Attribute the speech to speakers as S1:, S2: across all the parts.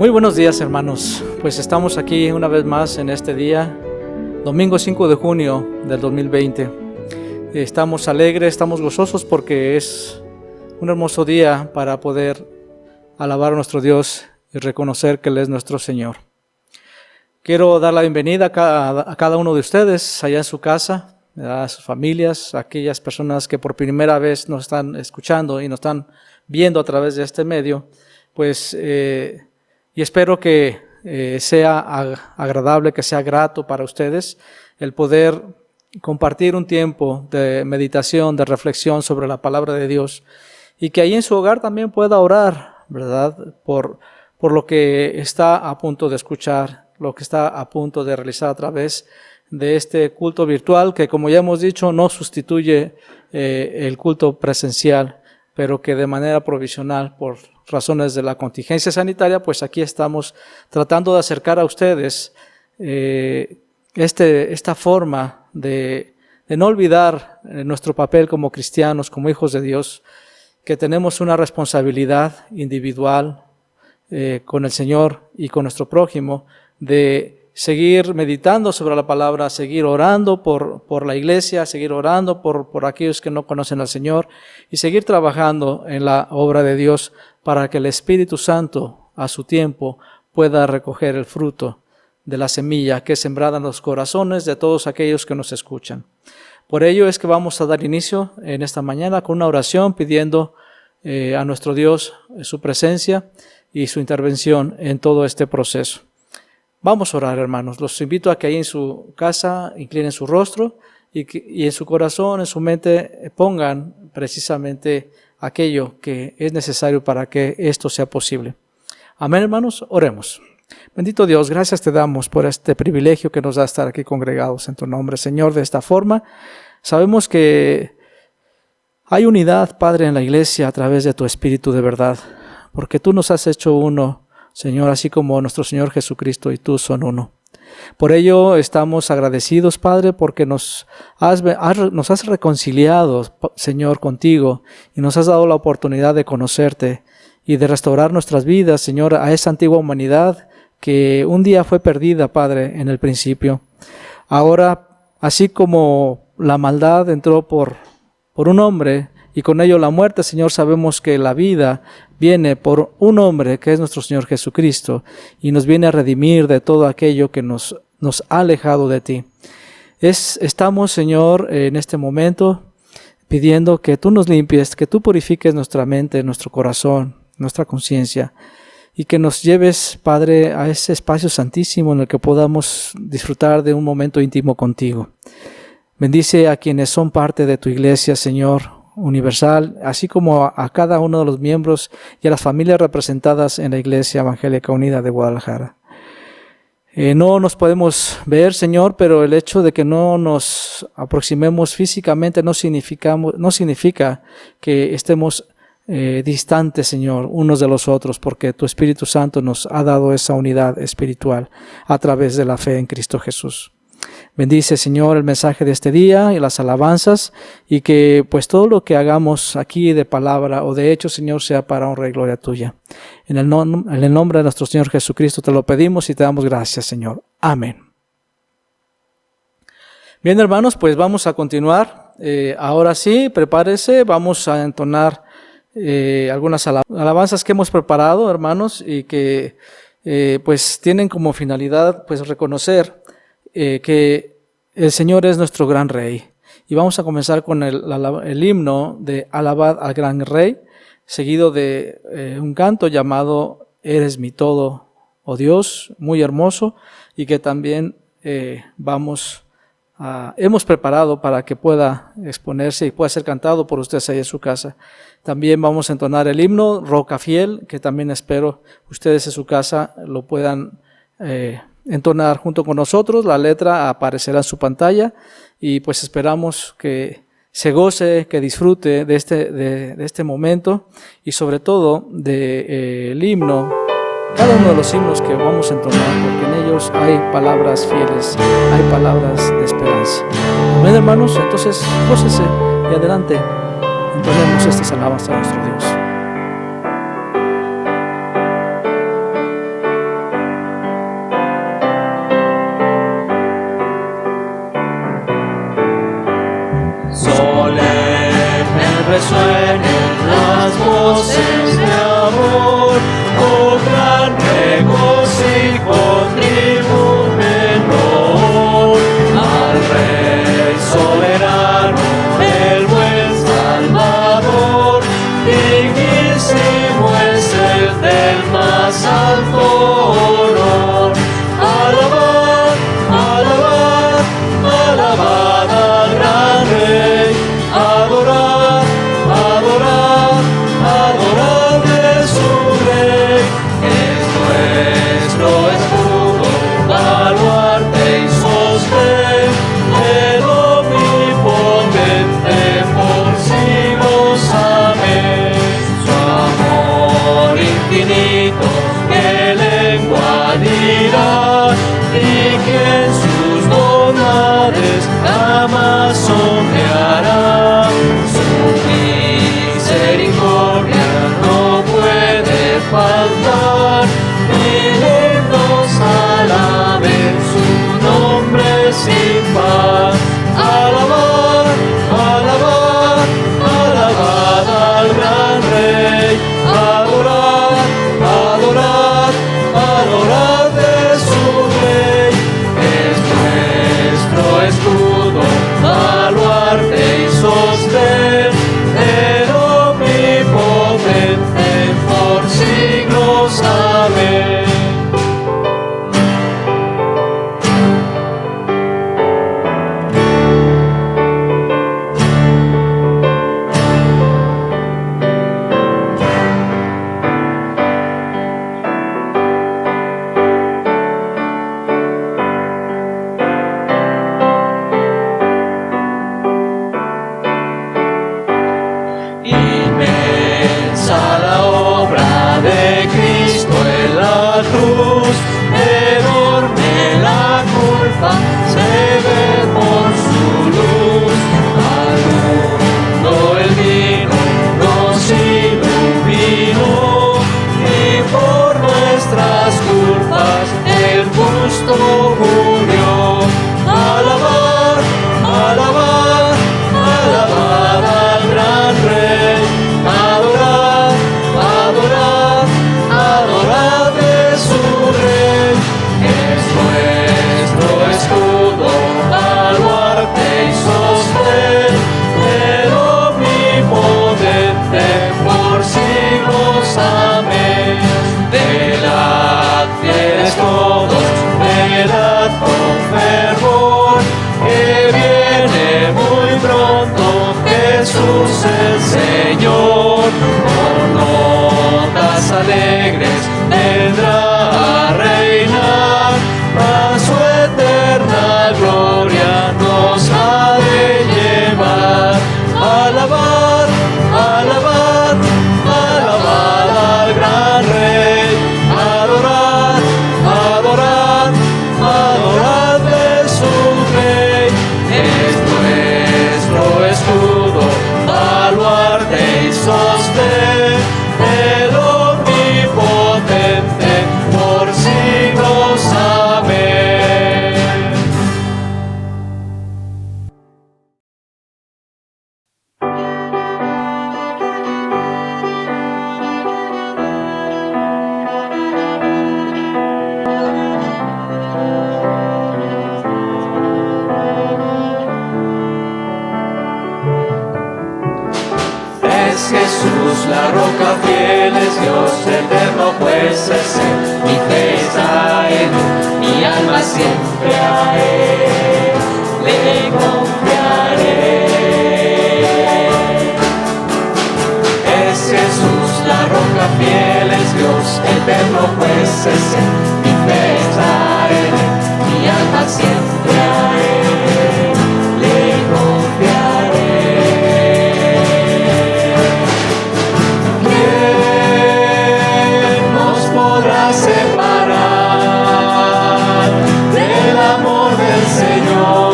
S1: Muy buenos días, hermanos. Pues estamos aquí una vez más en este día, domingo 5 de junio del 2020. Estamos alegres, estamos gozosos porque es un hermoso día para poder alabar a nuestro Dios y reconocer que Él es nuestro Señor. Quiero dar la bienvenida a cada uno de ustedes allá en su casa, a sus familias, a aquellas personas que por primera vez nos están escuchando y nos están viendo a través de este medio, pues y espero que sea agradable, que sea grato para ustedes el poder compartir un tiempo de meditación, de reflexión sobre la palabra de Dios, y que ahí en su hogar también pueda orar, ¿verdad? Por lo que está a punto de escuchar, lo que está a punto de realizar a través de este culto virtual, que como ya hemos dicho no sustituye el culto presencial, pero que de manera provisional, por razones de la contingencia sanitaria, pues aquí estamos tratando de acercar a ustedes esta forma de no olvidar nuestro papel como cristianos, como hijos de Dios, que tenemos una responsabilidad individual con el Señor y con nuestro prójimo, de seguir meditando sobre la palabra, seguir orando por la iglesia, seguir orando por aquellos que no conocen al Señor y seguir trabajando en la obra de Dios para que el Espíritu Santo a su tiempo pueda recoger el fruto de la semilla que es sembrada en los corazones de todos aquellos que nos escuchan. Por ello es que vamos a dar inicio en esta mañana con una oración pidiendo a nuestro Dios su presencia y su intervención en todo este proceso. Vamos a orar, hermanos. Los invito a que ahí en su casa inclinen su rostro y en su corazón, en su mente, pongan precisamente aquello que es necesario para que esto sea posible. Amén, hermanos. Oremos. Bendito Dios, gracias te damos por este privilegio que nos da estar aquí congregados en tu nombre, Señor. De esta forma, sabemos que hay unidad, Padre, en la iglesia a través de tu Espíritu de verdad, porque tú nos has hecho uno, Señor, así como nuestro Señor Jesucristo y tú son uno. Por ello estamos agradecidos, Padre, porque nos has reconciliado, Señor, contigo, y nos has dado la oportunidad de conocerte y de restaurar nuestras vidas, Señor, a esa antigua humanidad que un día fue perdida, Padre, en el principio. Ahora, así como la maldad entró por un hombre, y con ello la muerte, Señor, sabemos que la vida viene por un hombre que es nuestro Señor Jesucristo y nos viene a redimir de todo aquello que nos ha alejado de ti. Estamos, Señor, en este momento pidiendo que tú nos limpies, que tú purifiques nuestra mente, nuestro corazón, nuestra conciencia, y que nos lleves, Padre, a ese espacio santísimo en el que podamos disfrutar de un momento íntimo contigo. Bendice a quienes son parte de tu iglesia, Señor, universal, así como a cada uno de los miembros y a las familias representadas en la Iglesia Evangélica Unida de Guadalajara. No nos podemos ver, Señor, pero el hecho de que no nos aproximemos físicamente no significa que estemos distantes, Señor, unos de los otros, porque tu Espíritu Santo nos ha dado esa unidad espiritual a través de la fe en Cristo Jesús. Bendice, Señor, el mensaje de este día y las alabanzas, y que pues todo lo que hagamos aquí de palabra o de hecho, Señor, sea para honra y gloria tuya. En el nombre de nuestro Señor Jesucristo te lo pedimos y te damos gracias, Señor. Amén. Bien, hermanos, pues vamos a continuar. Ahora sí, prepárese, vamos a entonar algunas alabanzas que hemos preparado, hermanos, y que pues tienen como finalidad pues reconocer que el Señor es nuestro gran Rey. Y vamos a comenzar con el himno de Alabad al gran Rey, seguido de un canto llamado Eres mi todo, oh Dios, muy hermoso, y que también hemos preparado para que pueda exponerse y pueda ser cantado por ustedes ahí en su casa. También vamos a entonar el himno Roca Fiel, que también espero ustedes en su casa lo puedan entonar junto con nosotros. La letra aparecerá en su pantalla y pues esperamos que se goce, que disfrute de este momento y sobre todo del himno, cada uno de los himnos que vamos a entonar, porque en ellos hay palabras fieles, hay palabras de esperanza. Amén, hermanos. Entonces, gócese y adelante, entonemos estas alabanzas a nuestro Dios.
S2: solemne resuenen las voces de amor, con gran regocijo tribunen honor al Rey soberano, el buen Salvador. Dignísimo es el del más alto honor. Alabad, alabad, alabad al gran Rey. Adorad, adorad, adorad de su Rey. Es nuestro escudo, baluarte y sostén, el omnipotente por siglos. Amén. Su amor infinito, que lengua dirá, y que en sus bondades jamás sondeará. Su misericordia no puede faltar, y himnos alaben su nombre sin par. Alabad, alabad, alabad al gran Rey. Adorad, adorad, adorad de su Rey. Es nuestro escudo, baluarte y sostén, el omnipotente por siglos. Amén. Inmensa la obra de Cristo en la cruz, enorme la culpa, se ve por su luz. Al mundo el vino nos iluminó, y por nuestras culpas el justo murió. Alabad, alabad, alabad al gran Rey. Adorad, adorad, adorad de su Rey. Es nuestro escudo, baluarte y sostén, el omnipotente por siglos. Amén. Velad, fieles todos, velad con fervor, que viene muy pronto Jesús el Señor. Con notas alegres vendrá a reinar, a su eterna gloria nos ha de llevar. Alabad, alabad, alabad al gran Rey. Adorad, adorad, adorad de su Rey. Es nuestro escudo, baluarte y sostén, el omnipotente por siglos. Amén. Es Jesús la roca fiel, es Dios eterno, pues es Él. Mi fe está en Él, mi alma siempre a Él le confiaré. Es Jesús la roca fiel, es Dios eterno, pues es Él. Mi fe está en Él, mi alma siempre a Él le confiaré. Separar del amor del Señor.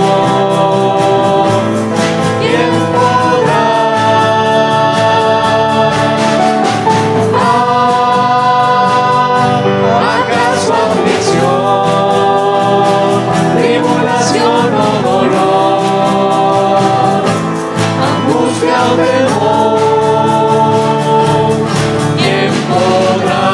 S2: angustia o temor, ¿quién podrá?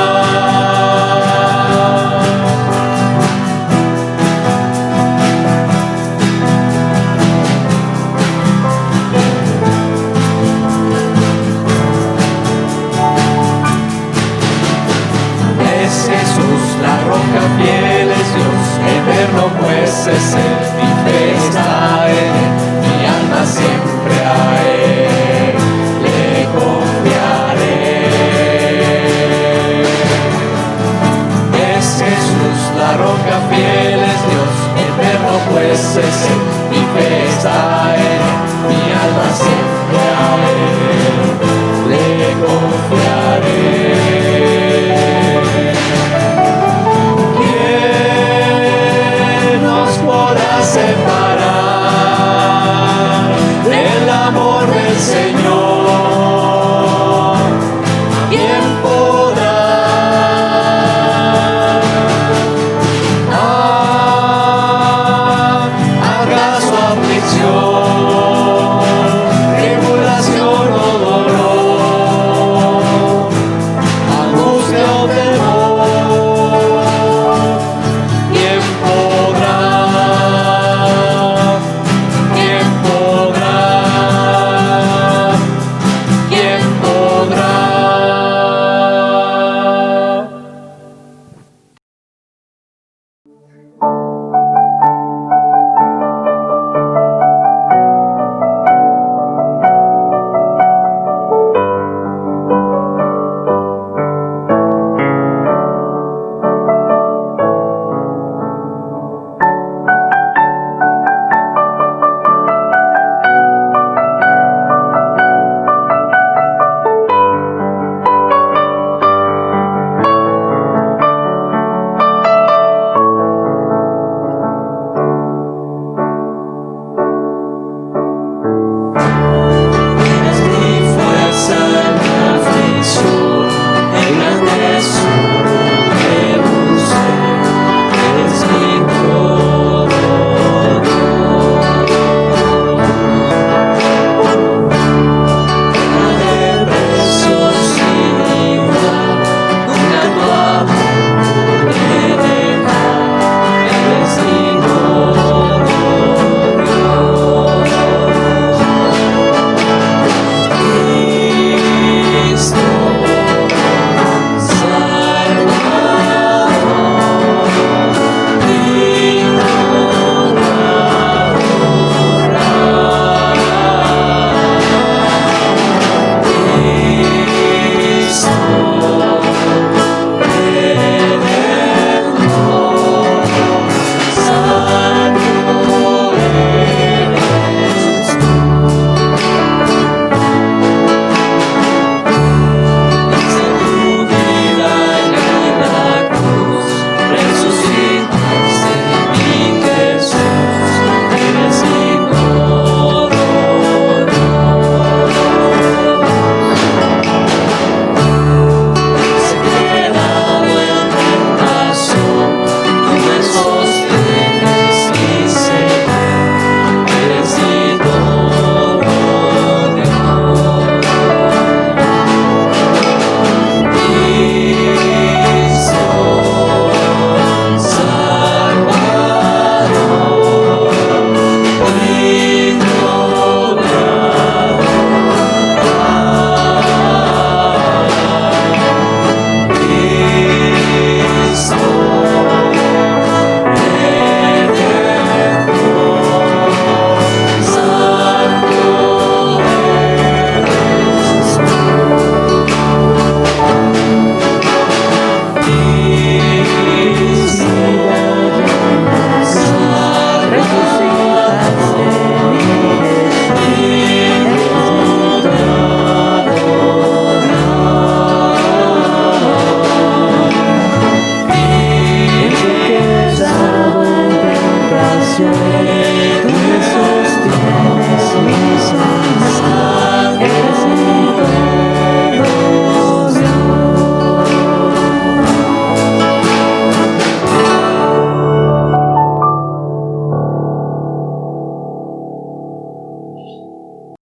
S2: Es Jesús la roca fiel, es Dios eterno, pues es Él, mi fe está en Él, mi alma siempre a Él.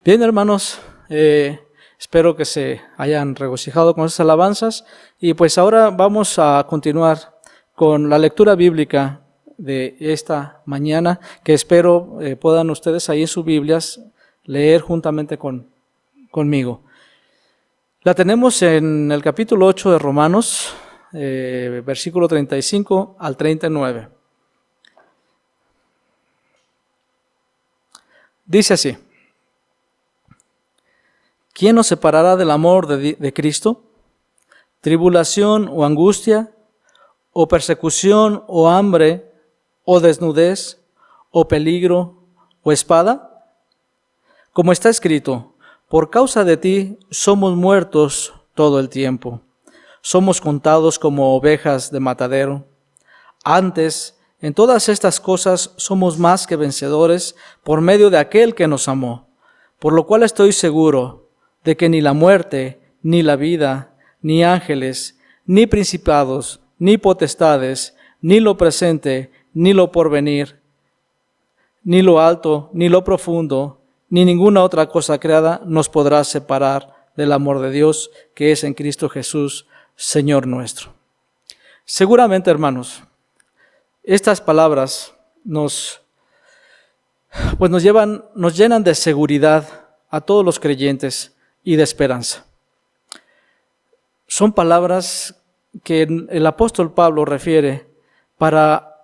S1: Bien, hermanos, espero que se hayan regocijado con estas alabanzas y pues ahora vamos a continuar con la lectura bíblica de esta mañana, que espero puedan ustedes ahí en sus Biblias leer juntamente conmigo. La tenemos en el capítulo 8 de Romanos, versículo 35 al 39. Dice así: ¿Quién nos separará del amor de Cristo? ¿Tribulación o angustia, o persecución o hambre, o desnudez, o peligro, o espada? Como está escrito: por causa de ti somos muertos todo el tiempo. Somos contados como ovejas de matadero. Antes, en todas estas cosas somos más que vencedores por medio de aquel que nos amó. Por lo cual estoy seguro de que ni la muerte, ni la vida, ni ángeles, ni principados, ni potestades, ni lo presente, ni lo porvenir, ni lo alto, ni lo profundo, ni ninguna otra cosa creada nos podrá separar del amor de Dios que es en Cristo Jesús, Señor nuestro. Seguramente, hermanos, estas palabras nos llenan de seguridad a todos los creyentes y de esperanza. Son palabras que el apóstol Pablo refiere para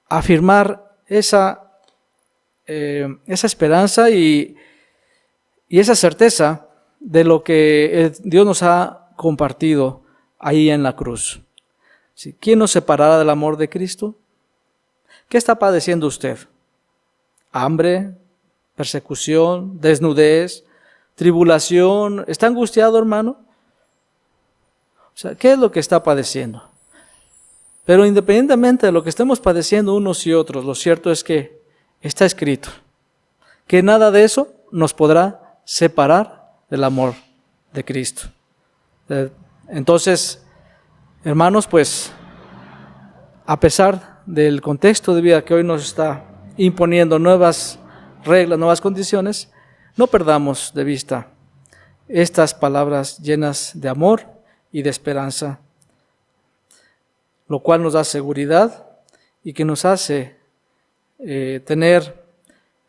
S1: afirmar esa esperanza y esa certeza de lo que Dios nos ha compartido ahí en la cruz. ¿Quién nos separará del amor de Cristo? ¿Qué está padeciendo usted? ¿Hambre? ¿Persecución? ¿Desnudez? ¿Tribulación? ¿Está angustiado, hermano? ¿Qué es lo que está padeciendo? Pero independientemente de lo que estemos padeciendo unos y otros, lo cierto es que está escrito que nada de eso nos podrá separar del amor de Cristo. Entonces, hermanos, pues, a pesar del contexto de vida que hoy nos está imponiendo nuevas reglas, nuevas condiciones, no perdamos de vista estas palabras llenas de amor y de esperanza, lo cual nos da seguridad y que nos hace tener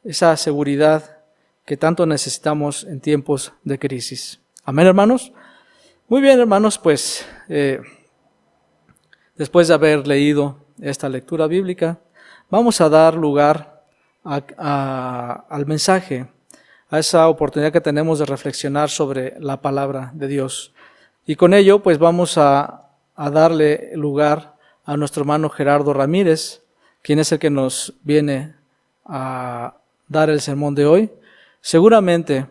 S1: esa seguridad que tanto necesitamos en tiempos de crisis. Amén, hermanos. Muy bien, hermanos, pues después de haber leído esta lectura bíblica, vamos a dar lugar al mensaje, a esa oportunidad que tenemos de reflexionar sobre la palabra de Dios. Y con ello, pues vamos a darle lugar a nuestro hermano Gerardo Ramírez, quien es el que nos viene a dar el sermón de hoy. Seguramente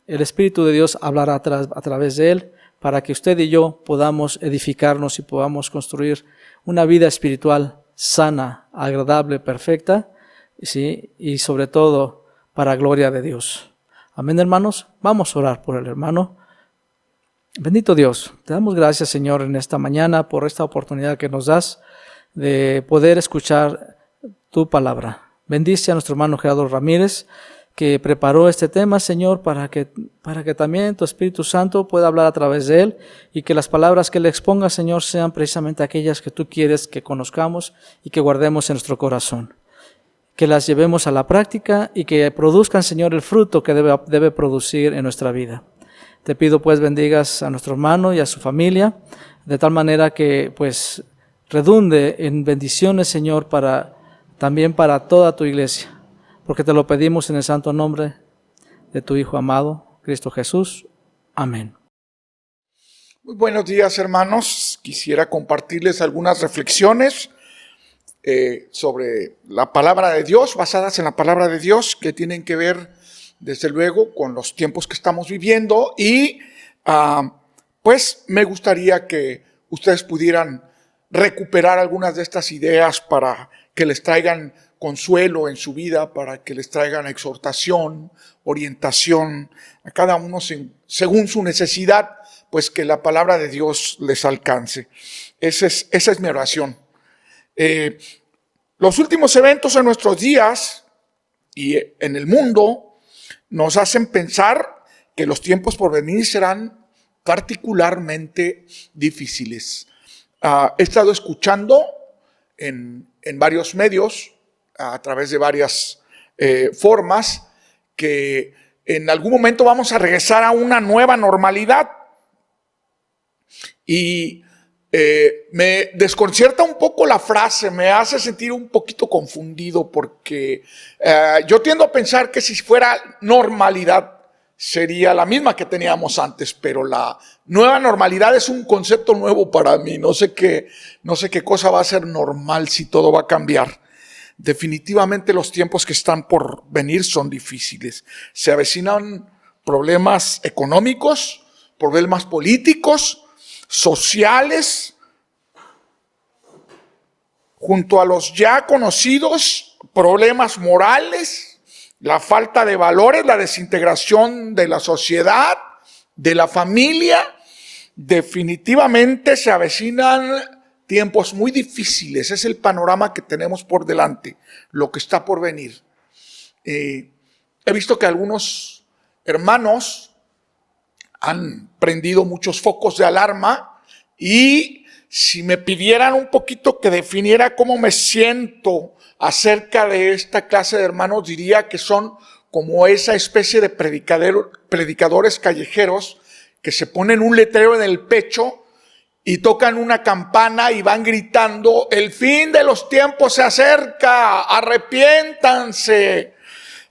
S1: el Espíritu de Dios hablará a través de él para que usted y yo podamos edificarnos y podamos construir una vida espiritual sana, agradable, perfecta, ¿sí? Y sobre todo para gloria de Dios. Amén, hermanos. Vamos a orar por el hermano. Bendito Dios, te damos gracias, Señor, en esta mañana por esta oportunidad que nos das de poder escuchar tu palabra. Bendice a nuestro hermano Gerardo Ramírez, que preparó este tema, Señor, para que también tu Espíritu Santo pueda hablar a través de él y que las palabras que le exponga, Señor, sean precisamente aquellas que tú quieres que conozcamos y que guardemos en nuestro corazón. Que las llevemos a la práctica y que produzcan, Señor, el fruto que debe producir en nuestra vida. Te pido, pues, bendigas a nuestro hermano y a su familia, de tal manera que, pues, redunde en bendiciones, Señor, también para toda tu iglesia. Porque te lo pedimos en el santo nombre de tu Hijo amado, Cristo Jesús. Amén.
S3: Muy buenos días, hermanos. Quisiera compartirles algunas reflexiones sobre la palabra de Dios, basadas en la palabra de Dios, que tienen que ver, desde luego, con los tiempos que estamos viviendo. Y pues me gustaría que ustedes pudieran recuperar algunas de estas ideas para que les traigan consuelo en su vida, para que les traigan exhortación, orientación, a cada uno según su necesidad, pues que la palabra de Dios les alcance. Esa es mi oración. Los últimos eventos en nuestros días y en el mundo nos hacen pensar que los tiempos por venir serán particularmente difíciles. He estado escuchando en varios medios, a través de varias formas, que en algún momento vamos a regresar a una nueva normalidad. Y me desconcierta un poco la frase, me hace sentir un poquito confundido, porque yo tiendo a pensar que si fuera normalidad sería la misma que teníamos antes, pero la nueva normalidad es un concepto nuevo para mí. No sé qué cosa va a ser normal si todo va a cambiar. Definitivamente los tiempos que están por venir son difíciles. Se avecinan problemas económicos, problemas políticos, sociales, junto a los ya conocidos problemas morales, la falta de valores, la desintegración de la sociedad, de la familia. Definitivamente se avecinan tiempos muy difíciles. Es el panorama que tenemos por delante, lo que está por venir. He visto que algunos hermanos han prendido muchos focos de alarma, y si me pidieran un poquito que definiera cómo me siento acerca de esta clase de hermanos, diría que son como esa especie de predicadores callejeros que se ponen un letrero en el pecho y tocan una campana y van gritando: el fin de los tiempos se acerca, arrepiéntanse.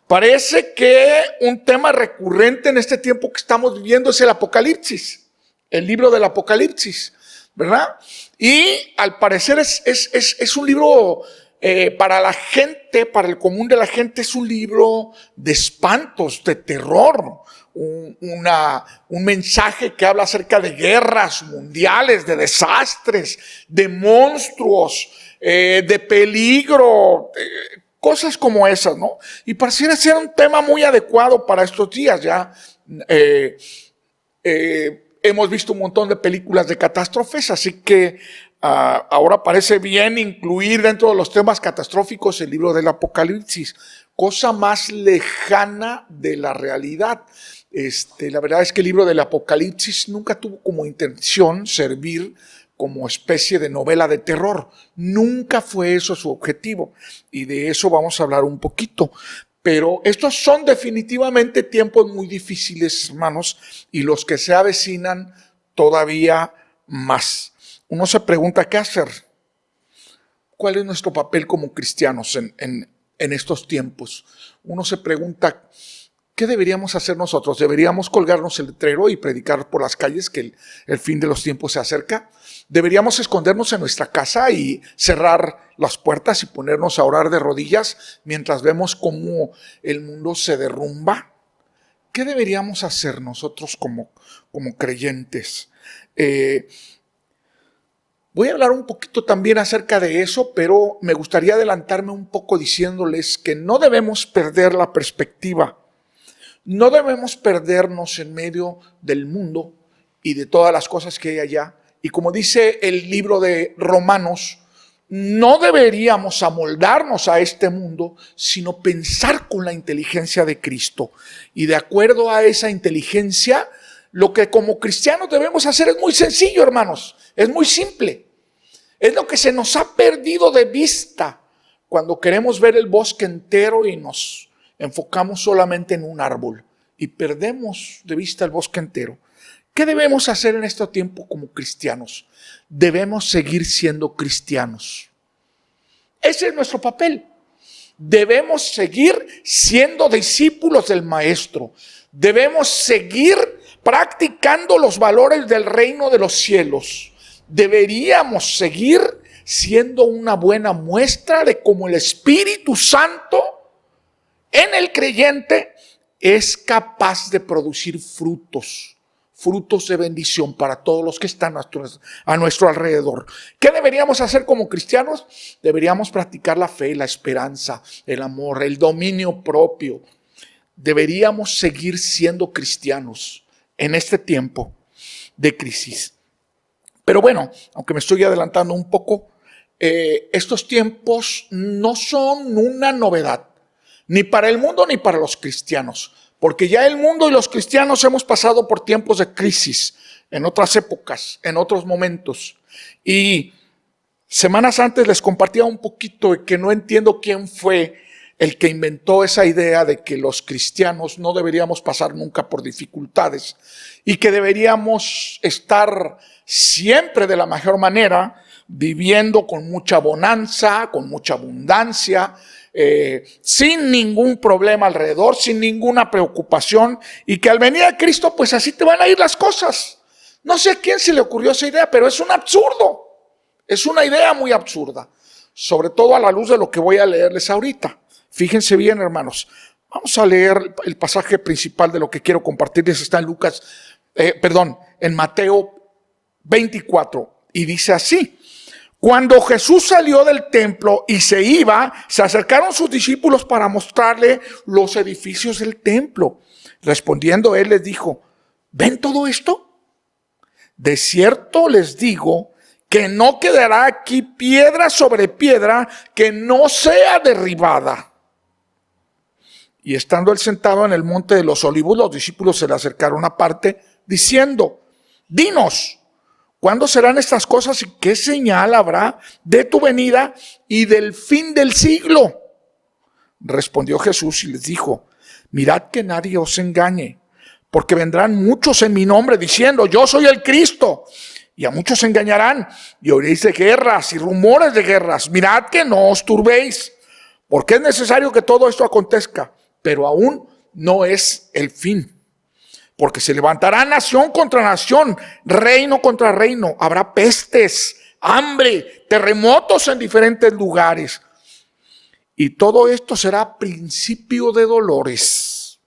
S3: Parece que un tema recurrente en este tiempo que estamos viviendo es el Apocalipsis, el libro del Apocalipsis, ¿verdad? Y al parecer es un libro para la gente, para el común de la gente, es un libro de espantos, de terror, un mensaje que habla acerca de guerras mundiales, de desastres, de monstruos, de peligro, cosas como esas, ¿no? Y pareciera ser un tema muy adecuado para estos días. Ya hemos visto un montón de películas de catástrofes, así que ahora parece bien incluir dentro de los temas catastróficos el libro del Apocalipsis, cosa más lejana de la realidad. La verdad es que el libro del Apocalipsis nunca tuvo como intención servir como especie de novela de terror. Nunca fue eso su objetivo, y de eso vamos a hablar un poquito. Pero estos son definitivamente tiempos muy difíciles, hermanos, y los que se avecinan todavía más. Uno se pregunta, ¿qué hacer? ¿Cuál es nuestro papel como cristianos en estos tiempos? Uno se pregunta, ¿qué deberíamos hacer nosotros? ¿Deberíamos colgarnos el letrero y predicar por las calles que el fin de los tiempos se acerca? ¿Deberíamos escondernos en nuestra casa y cerrar las puertas y ponernos a orar de rodillas mientras vemos cómo el mundo se derrumba? ¿Qué deberíamos hacer nosotros como creyentes? Voy a hablar un poquito también acerca de eso, pero me gustaría adelantarme un poco diciéndoles que no debemos perder la perspectiva. No debemos perdernos en medio del mundo y de todas las cosas que hay allá. Y como dice el libro de Romanos, no deberíamos amoldarnos a este mundo, sino pensar con la inteligencia de Cristo. Y de acuerdo a esa inteligencia, lo que como cristianos debemos hacer es muy sencillo, hermanos. Es muy simple. Es lo que se nos ha perdido de vista cuando queremos ver el bosque entero y nos enfocamos solamente en un árbol y perdemos de vista el bosque entero. ¿Qué debemos hacer en este tiempo como cristianos? Debemos seguir siendo cristianos. Ese es nuestro papel. Debemos seguir siendo discípulos del Maestro. Debemos seguir practicando los valores del reino de los cielos. Deberíamos seguir siendo una buena muestra de cómo el Espíritu Santo en el creyente es capaz de producir frutos de bendición para todos los que están a nuestro alrededor. ¿Qué deberíamos hacer como cristianos? Deberíamos practicar la fe, la esperanza, el amor, el dominio propio. Deberíamos seguir siendo cristianos en este tiempo de crisis. Pero bueno, aunque me estoy adelantando un poco, estos tiempos no son una novedad, ni para el mundo ni para los cristianos. porque ya el mundo y los cristianos hemos pasado por tiempos de crisis, en otras épocas, en otros momentos. Y semanas antes les compartía un poquito de que no entiendo quién fue el que inventó esa idea de que los cristianos no deberíamos pasar nunca por dificultades y que deberíamos estar siempre de la mejor manera, viviendo con mucha bonanza, con mucha abundancia, sin ningún problema alrededor, sin ninguna preocupación, y que al venir a Cristo pues así te van a ir las cosas. No sé a quién se le ocurrió esa idea, pero es un absurdo, es una idea muy absurda, sobre todo a la luz de lo que voy a leerles ahorita. Fíjense bien, hermanos, vamos a leer el pasaje principal de lo que quiero compartirles. Está en Mateo 24, y dice así: cuando Jesús salió del templo y se iba, se acercaron sus discípulos para mostrarle los edificios del templo. Respondiendo él les dijo: ¿ven todo esto? De cierto les digo que no quedará aquí piedra sobre piedra que no sea derribada. Y estando él sentado en el monte de los olivos, los discípulos se le acercaron aparte, diciendo: dinos, ¿cuándo serán estas cosas y qué señal habrá de tu venida y del fin del siglo? Respondió Jesús y les dijo: mirad que nadie os engañe, porque vendrán muchos en mi nombre diciendo: yo soy el Cristo, y a muchos engañarán, y oiréis de guerras y rumores de guerras. Mirad que no os turbéis, porque es necesario que todo esto acontezca, pero aún no es el fin. Porque se levantará nación contra nación, reino contra reino. Habrá pestes, hambre, terremotos en diferentes lugares. Y todo esto será principio de dolores.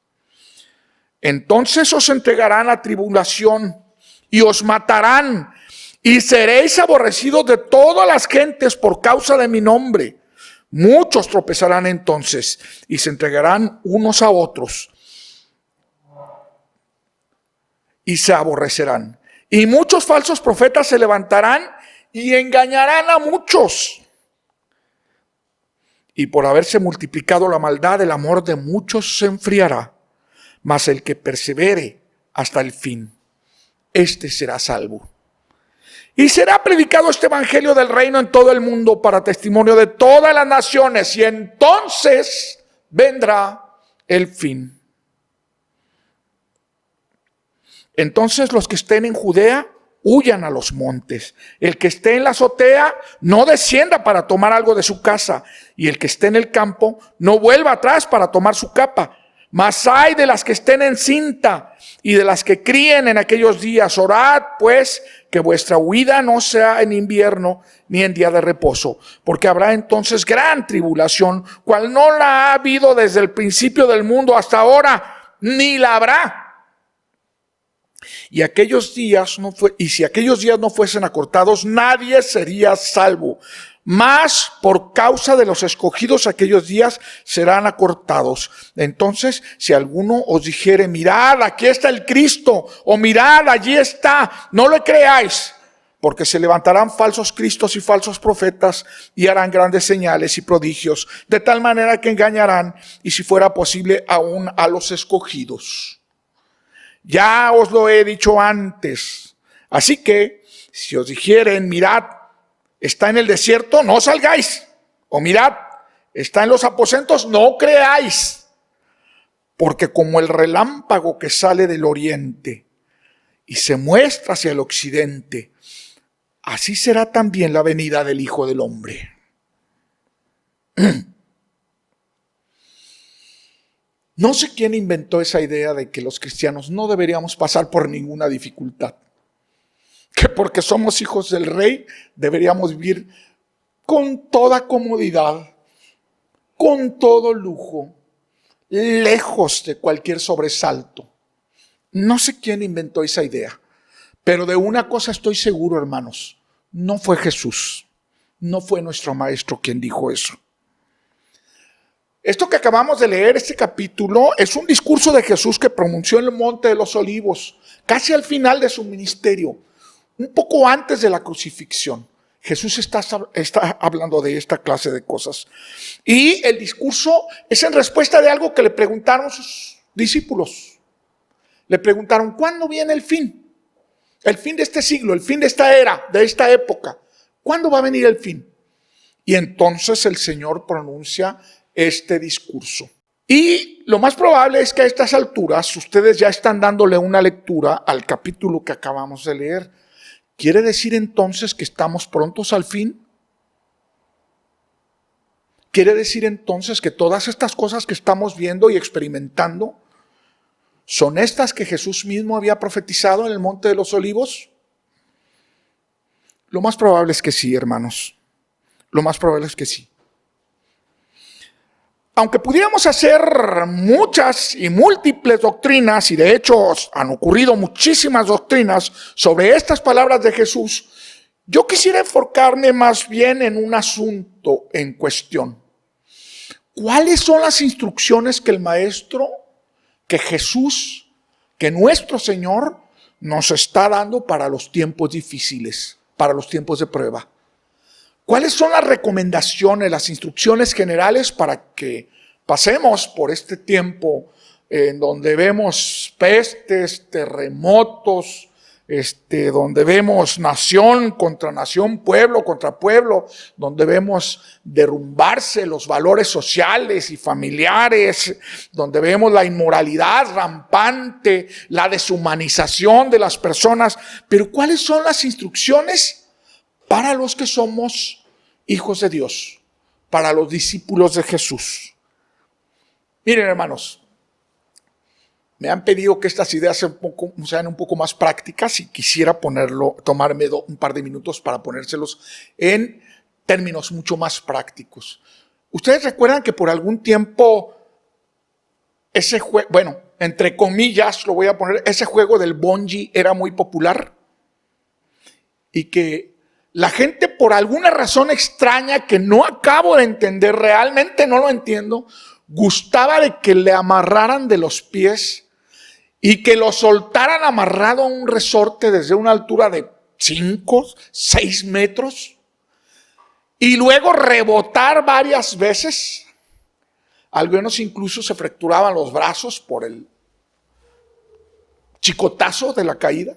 S3: Entonces os entregarán a tribulación y os matarán, y seréis aborrecidos de todas las gentes por causa de mi nombre. Muchos tropezarán entonces y se entregarán unos a otros y se aborrecerán. Y muchos falsos profetas se levantarán y engañarán a muchos. Y por haberse multiplicado la maldad, el amor de muchos se enfriará. Mas el que persevere hasta el fin, este será salvo. Y será predicado este evangelio del reino en todo el mundo para testimonio de todas las naciones, y entonces vendrá el fin. Entonces los que estén en Judea huyan a los montes. El que esté en la azotea no descienda para tomar algo de su casa, y el que esté en el campo no vuelva atrás para tomar su capa. Mas ay de las que estén en cinta y de las que críen en aquellos días. Orad pues que vuestra huida no sea en invierno ni en día de reposo, porque habrá entonces gran tribulación, cual no la ha habido desde el principio del mundo hasta ahora, ni la habrá. Y si aquellos días no fuesen acortados, nadie sería salvo. Mas por causa de los escogidos aquellos días serán acortados. Entonces, si alguno os dijere: mirad, aquí está el Cristo, o mirad, allí está, no le creáis, porque se levantarán falsos cristos y falsos profetas y harán grandes señales y prodigios, de tal manera que engañarán, y si fuera posible, aún a los escogidos. Ya os lo he dicho antes. Así que, si os dijeren: mirad, está en el desierto, no salgáis. O mirad, está en los aposentos, no creáis. Porque como el relámpago que sale del oriente y se muestra hacia el occidente, así será también la venida del Hijo del Hombre. No sé quién inventó esa idea de que los cristianos no deberíamos pasar por ninguna dificultad. Que porque somos hijos del Rey deberíamos vivir con toda comodidad, con todo lujo, lejos de cualquier sobresalto. No sé quién inventó esa idea, pero de una cosa estoy seguro, hermanos: no fue Jesús, no fue nuestro maestro quien dijo eso. Esto que acabamos de leer, este capítulo, es un discurso de Jesús que pronunció en el Monte de los Olivos, casi al final de su ministerio, un poco antes de la crucifixión. Jesús está hablando de esta clase de cosas. Y el discurso es en respuesta de algo que le preguntaron discípulos. Le preguntaron, ¿cuándo viene el fin? El fin de este siglo, el fin de esta era, de esta época. ¿Cuándo va a venir el fin? Y entonces el Señor pronuncia este discurso. Y lo más probable es que a estas alturas ustedes ya están dándole una lectura al capítulo que acabamos de leer. ¿Quiere decir entonces que estamos prontos al fin? ¿Quiere decir entonces que todas estas cosas que estamos viendo y experimentando son estas que Jesús mismo había profetizado en el Monte de los Olivos? Lo más probable es que sí, hermanos. Lo más probable es que sí. Aunque pudiéramos hacer muchas y múltiples doctrinas, y de hecho han ocurrido muchísimas doctrinas sobre estas palabras de Jesús, yo quisiera enfocarme más bien en un asunto en cuestión. ¿Cuáles son las instrucciones que el Maestro, que Jesús, que nuestro Señor nos está dando para los tiempos difíciles, para los tiempos de prueba? ¿Cuáles son las recomendaciones, las instrucciones generales para que pasemos por este tiempo en donde vemos pestes, terremotos, donde vemos nación contra nación, pueblo contra pueblo, donde vemos derrumbarse los valores sociales y familiares, donde vemos la inmoralidad rampante, la deshumanización de las personas? Pero ¿cuáles son las instrucciones para los que somos hijos de Dios, para los discípulos de Jesús? Miren, hermanos, me han pedido que estas ideas sean un poco más prácticas y quisiera tomarme un par de minutos para ponérselos en términos mucho más prácticos. Ustedes recuerdan que por algún tiempo ese juego, bueno, entre comillas lo voy a poner, ese juego del bungee era muy popular y que la gente, por alguna razón extraña que no acabo de entender, realmente no lo entiendo, gustaba de que le amarraran de los pies y que lo soltaran amarrado a un resorte desde una altura de 5, 6 metros y luego rebotar varias veces. Algunos incluso se fracturaban los brazos por el chicotazo de la caída,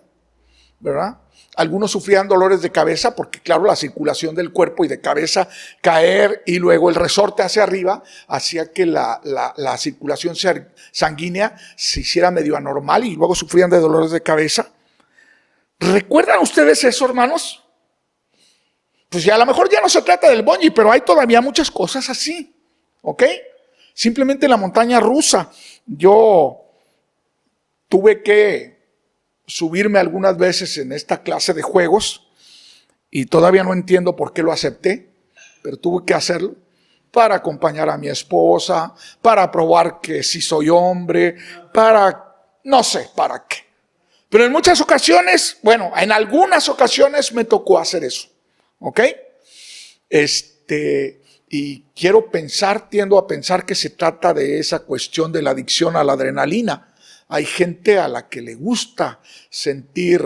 S3: ¿verdad? Algunos sufrían dolores de cabeza porque, claro, la circulación del cuerpo y de cabeza caer y luego el resorte hacia arriba hacía que la circulación sanguínea se hiciera medio anormal y luego sufrían de dolores de cabeza. ¿Recuerdan ustedes eso, hermanos? Pues ya a lo mejor ya no se trata del bungee, pero hay todavía muchas cosas así, ¿ok? Simplemente la montaña rusa. Yo tuve que subirme algunas veces en esta clase de juegos y todavía no entiendo por qué lo acepté, pero tuve que hacerlo para acompañar a mi esposa, para probar que sí soy hombre, para no sé para qué. Pero en muchas ocasiones, bueno, en algunas ocasiones me tocó hacer eso, ¿ok? Y tiendo a pensar que se trata de esa cuestión de la adicción a la adrenalina. Hay gente a la que le gusta sentir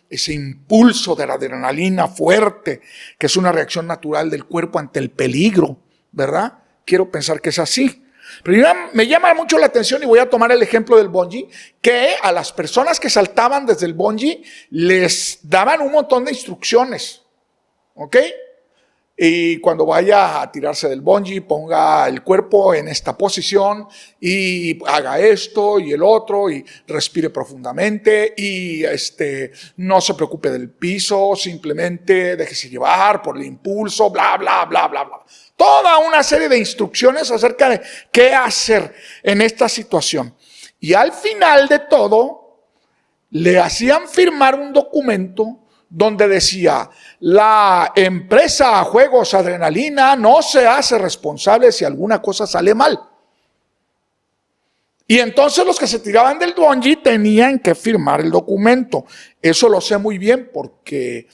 S3: ese impulso de la adrenalina fuerte, que es una reacción natural del cuerpo ante el peligro, ¿verdad? Quiero pensar que es así. Pero me llama mucho la atención y voy a tomar el ejemplo del bungee, que a las personas que saltaban desde el bungee les daban un montón de instrucciones, ¿ok? Y cuando vaya a tirarse del bungee, ponga el cuerpo en esta posición y haga esto y el otro y respire profundamente y no se preocupe del piso, simplemente déjese llevar por el impulso, bla, bla, bla, bla, bla. Toda una serie de instrucciones acerca de qué hacer en esta situación. Y al final de todo, le hacían firmar un documento donde decía: la empresa Juegos Adrenalina no se hace responsable si alguna cosa sale mal. Y entonces los que se tiraban del bungee tenían que firmar el documento. Eso lo sé muy bien porque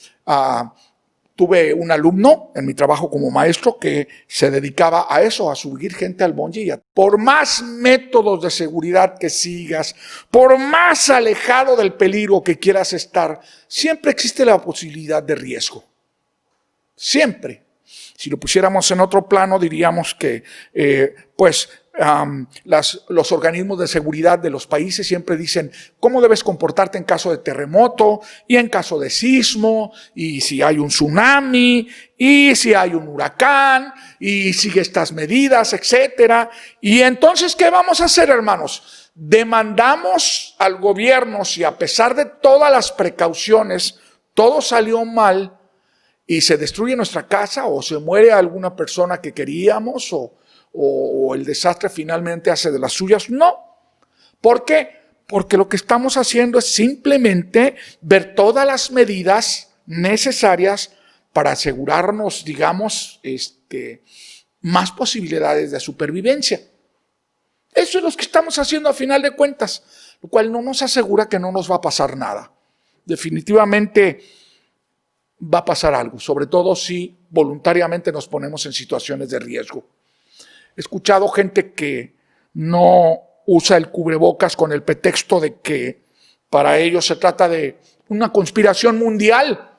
S3: tuve un alumno en mi trabajo como maestro que se dedicaba a eso, a subir gente al bungee. Por más métodos de seguridad que sigas, por más alejado del peligro que quieras estar, siempre existe la posibilidad de riesgo. Siempre. Si lo pusiéramos en otro plano, diríamos que, los organismos de seguridad de los países siempre dicen cómo debes comportarte en caso de terremoto y en caso de sismo, y si hay un tsunami, y si hay un huracán, y sigue estas medidas, etcétera. Y entonces, ¿qué vamos a hacer, hermanos? Demandamos al gobierno, si a pesar de todas las precauciones todo salió mal y se destruye nuestra casa o se muere alguna persona que queríamos o el desastre finalmente hace de las suyas. No. ¿Por qué? Porque lo que estamos haciendo es simplemente ver todas las medidas necesarias para asegurarnos, digamos, más posibilidades de supervivencia. Eso es lo que estamos haciendo a final de cuentas, lo cual no nos asegura que no nos va a pasar nada. Definitivamente va a pasar algo, sobre todo si voluntariamente nos ponemos en situaciones de riesgo. He escuchado gente que no usa el cubrebocas con el pretexto de que para ellos se trata de una conspiración mundial,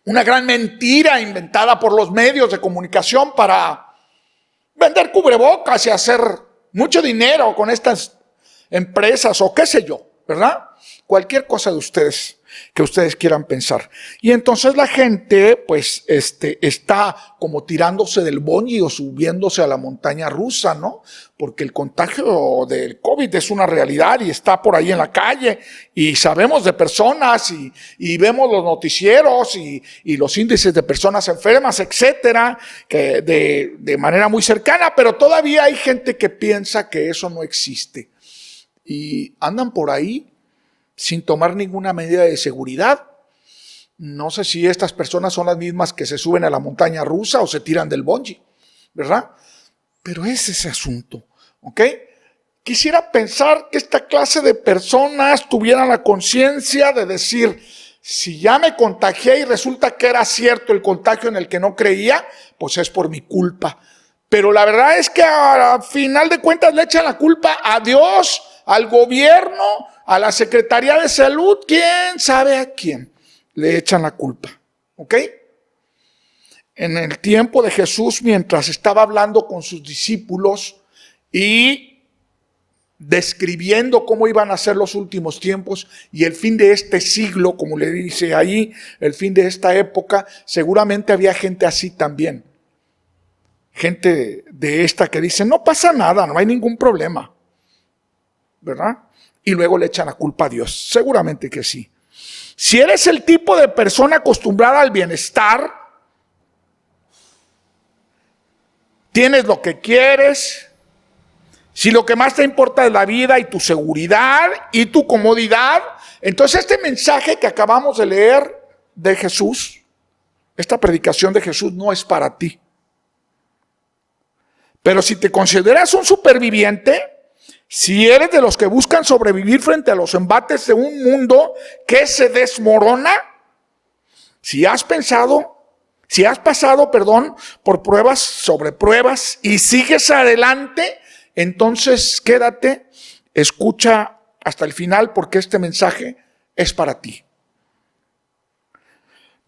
S3: una gran mentira inventada por los medios de comunicación para vender cubrebocas y hacer mucho dinero con estas empresas o qué sé yo, ¿verdad? Cualquier cosa de ustedes que ustedes quieran pensar. Y entonces la gente pues está como tirándose del bungee o subiéndose a la montaña rusa, ¿no? Porque el contagio del COVID es una realidad y está por ahí en la calle y sabemos de personas y vemos los noticieros y los índices de personas enfermas, etcétera, que de manera muy cercana, pero todavía hay gente que piensa que eso no existe y andan por ahí sin tomar ninguna medida de seguridad. No sé si estas personas son las mismas que se suben a la montaña rusa o se tiran del bungee, ¿verdad? Pero es ese asunto, ¿ok? Quisiera pensar que esta clase de personas tuvieran la conciencia de decir, si ya me contagié y resulta que era cierto el contagio en el que no creía, pues es por mi culpa. Pero la verdad es que a final de cuentas le echan la culpa a Dios, al gobierno, a la Secretaría de Salud, quién sabe a quién le echan la culpa, ¿ok? En el tiempo de Jesús, mientras estaba hablando con sus discípulos y describiendo cómo iban a ser los últimos tiempos y el fin de este siglo, como le dice ahí, el fin de esta época, seguramente había gente así también. Gente de esta que dice, no pasa nada, no hay ningún problema, ¿verdad? Y luego le echan la culpa a Dios. Seguramente que sí. Si eres el tipo de persona acostumbrada al bienestar, tienes lo que quieres, si lo que más te importa es la vida y tu seguridad y tu comodidad, entonces este mensaje que acabamos de leer de Jesús, esta predicación de Jesús no es para ti. Pero si te consideras un superviviente, si eres de los que buscan sobrevivir frente a los embates de un mundo que se desmorona, si has pasado, por pruebas sobre pruebas y sigues adelante, entonces quédate, escucha hasta el final porque este mensaje es para ti.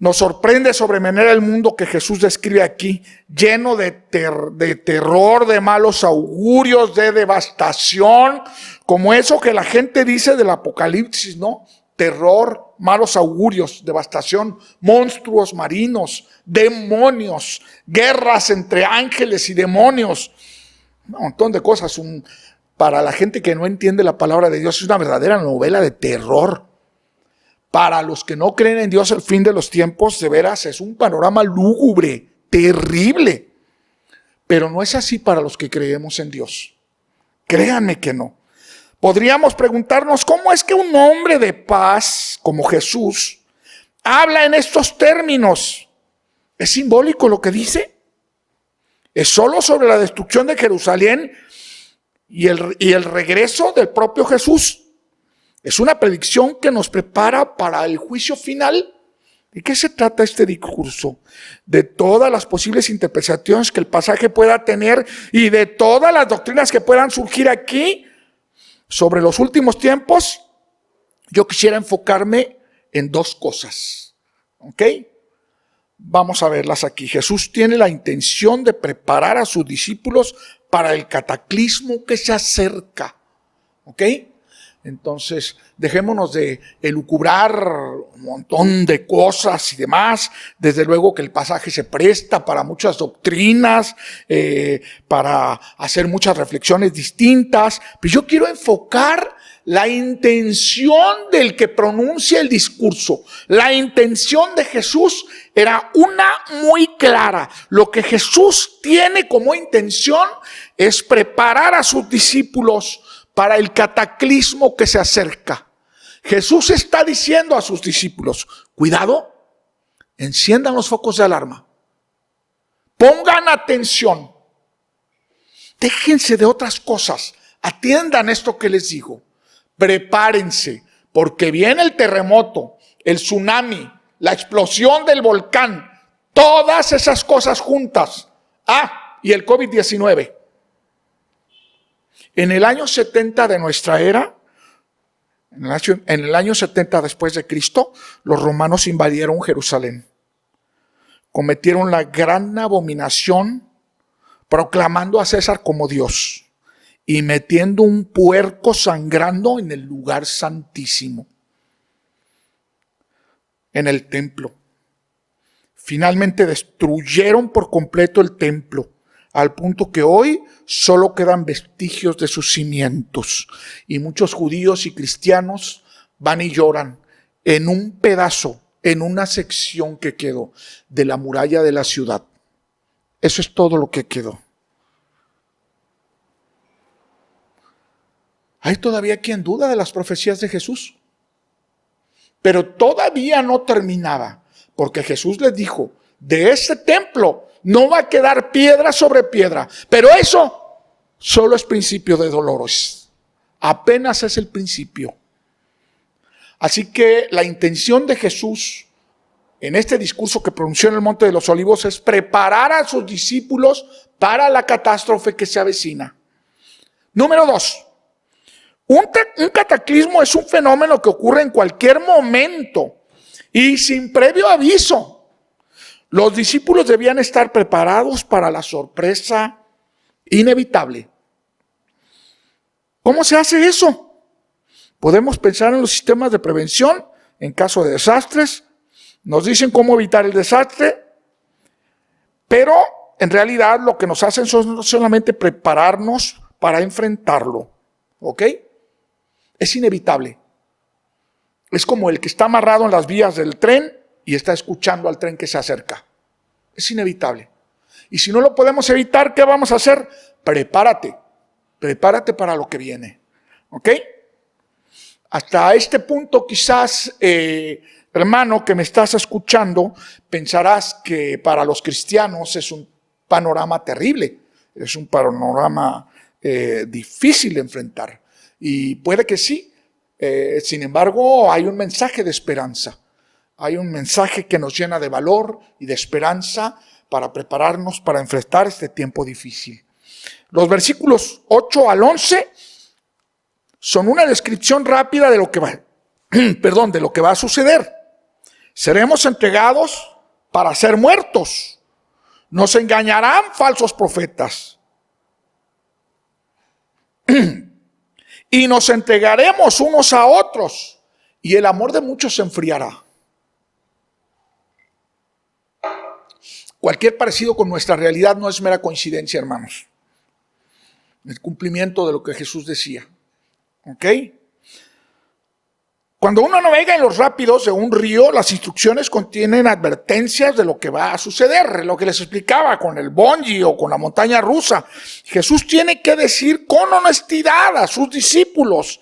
S3: Nos sorprende sobremanera el mundo que Jesús describe aquí, lleno de terror, de malos augurios, de devastación, como eso que la gente dice del Apocalipsis, ¿no? Terror, malos augurios, devastación, monstruos marinos, demonios, guerras entre ángeles y demonios, un montón de cosas. Para la gente que no entiende la palabra de Dios, es una verdadera novela de terror. Para los que no creen en Dios, el fin de los tiempos, de veras, es un panorama lúgubre, terrible. Pero no es así para los que creemos en Dios. Créanme que no. Podríamos preguntarnos, ¿cómo es que un hombre de paz como Jesús habla en estos términos? ¿Es simbólico lo que dice? ¿Es solo sobre la destrucción de Jerusalén y el regreso del propio Jesús? Es una predicción que nos prepara para el juicio final. ¿De qué se trata este discurso? De todas las posibles interpretaciones que el pasaje pueda tener y de todas las doctrinas que puedan surgir aquí sobre los últimos tiempos. Yo quisiera enfocarme en dos cosas, ¿ok? Vamos a verlas aquí. Jesús tiene la intención de preparar a sus discípulos para el cataclismo que se acerca. ¿Ok? Entonces, dejémonos de elucubrar un montón de cosas y demás. Desde luego que el pasaje se presta para muchas doctrinas, para hacer muchas reflexiones distintas. Pero yo quiero enfocar la intención del que pronuncia el discurso. La intención de Jesús era una muy clara. Lo que Jesús tiene como intención es preparar a sus discípulos para el cataclismo que se acerca. Jesús está diciendo a sus discípulos, cuidado, enciendan los focos de alarma, pongan atención, déjense de otras cosas, atiendan esto que les digo, prepárense, porque viene el terremoto, el tsunami, la explosión del volcán, todas esas cosas juntas. Y el COVID-19. En el año 70 de nuestra era, en el año 70 después de Cristo, los romanos invadieron Jerusalén. Cometieron la gran abominación proclamando a César como Dios y metiendo un puerco sangrando en el lugar santísimo, en el templo. Finalmente destruyeron por completo el templo, al punto que hoy solo quedan vestigios de sus cimientos. Y muchos judíos y cristianos van y lloran en un pedazo, en una sección que quedó de la muralla de la ciudad. Eso es todo lo que quedó. ¿Hay todavía quien duda de las profecías de Jesús? Pero todavía no terminaba, porque Jesús les dijo, de ese templo no va a quedar piedra sobre piedra, pero eso solo es principio de dolores. Apenas es el principio. Así que la intención de Jesús en este discurso que pronunció en el Monte de los Olivos es preparar a sus discípulos para la catástrofe que se avecina. Número 2. Un cataclismo es un fenómeno que ocurre en cualquier momento y sin previo aviso. Los discípulos debían estar preparados para la sorpresa inevitable. ¿Cómo se hace eso? Podemos pensar en los sistemas de prevención en caso de desastres. Nos dicen cómo evitar el desastre, pero en realidad lo que nos hacen son solamente prepararnos para enfrentarlo. ¿Ok? Es inevitable. Es como el que está amarrado en las vías del tren y está escuchando al tren que se acerca. Es inevitable. Y si no lo podemos evitar, ¿qué vamos a hacer? Prepárate. Prepárate para lo que viene. ¿Ok? Hasta este punto quizás, hermano que me estás escuchando, pensarás que para los cristianos es un panorama terrible. Es un panorama difícil de enfrentar. Y puede que sí. Sin embargo, hay un mensaje de esperanza. Hay un mensaje que nos llena de valor y de esperanza para prepararnos para enfrentar este tiempo difícil. Los versículos 8 al 11 son una descripción rápida de lo que va a suceder. Seremos entregados para ser muertos. Nos engañarán falsos profetas. Y nos entregaremos unos a otros, y el amor de muchos se enfriará. Cualquier parecido con nuestra realidad no es mera coincidencia, hermanos. El cumplimiento de lo que Jesús decía. ¿Ok? Cuando uno navega en los rápidos de un río, las instrucciones contienen advertencias de lo que va a suceder, lo que les explicaba con el bungee o con la montaña rusa. Jesús tiene que decir con honestidad a sus discípulos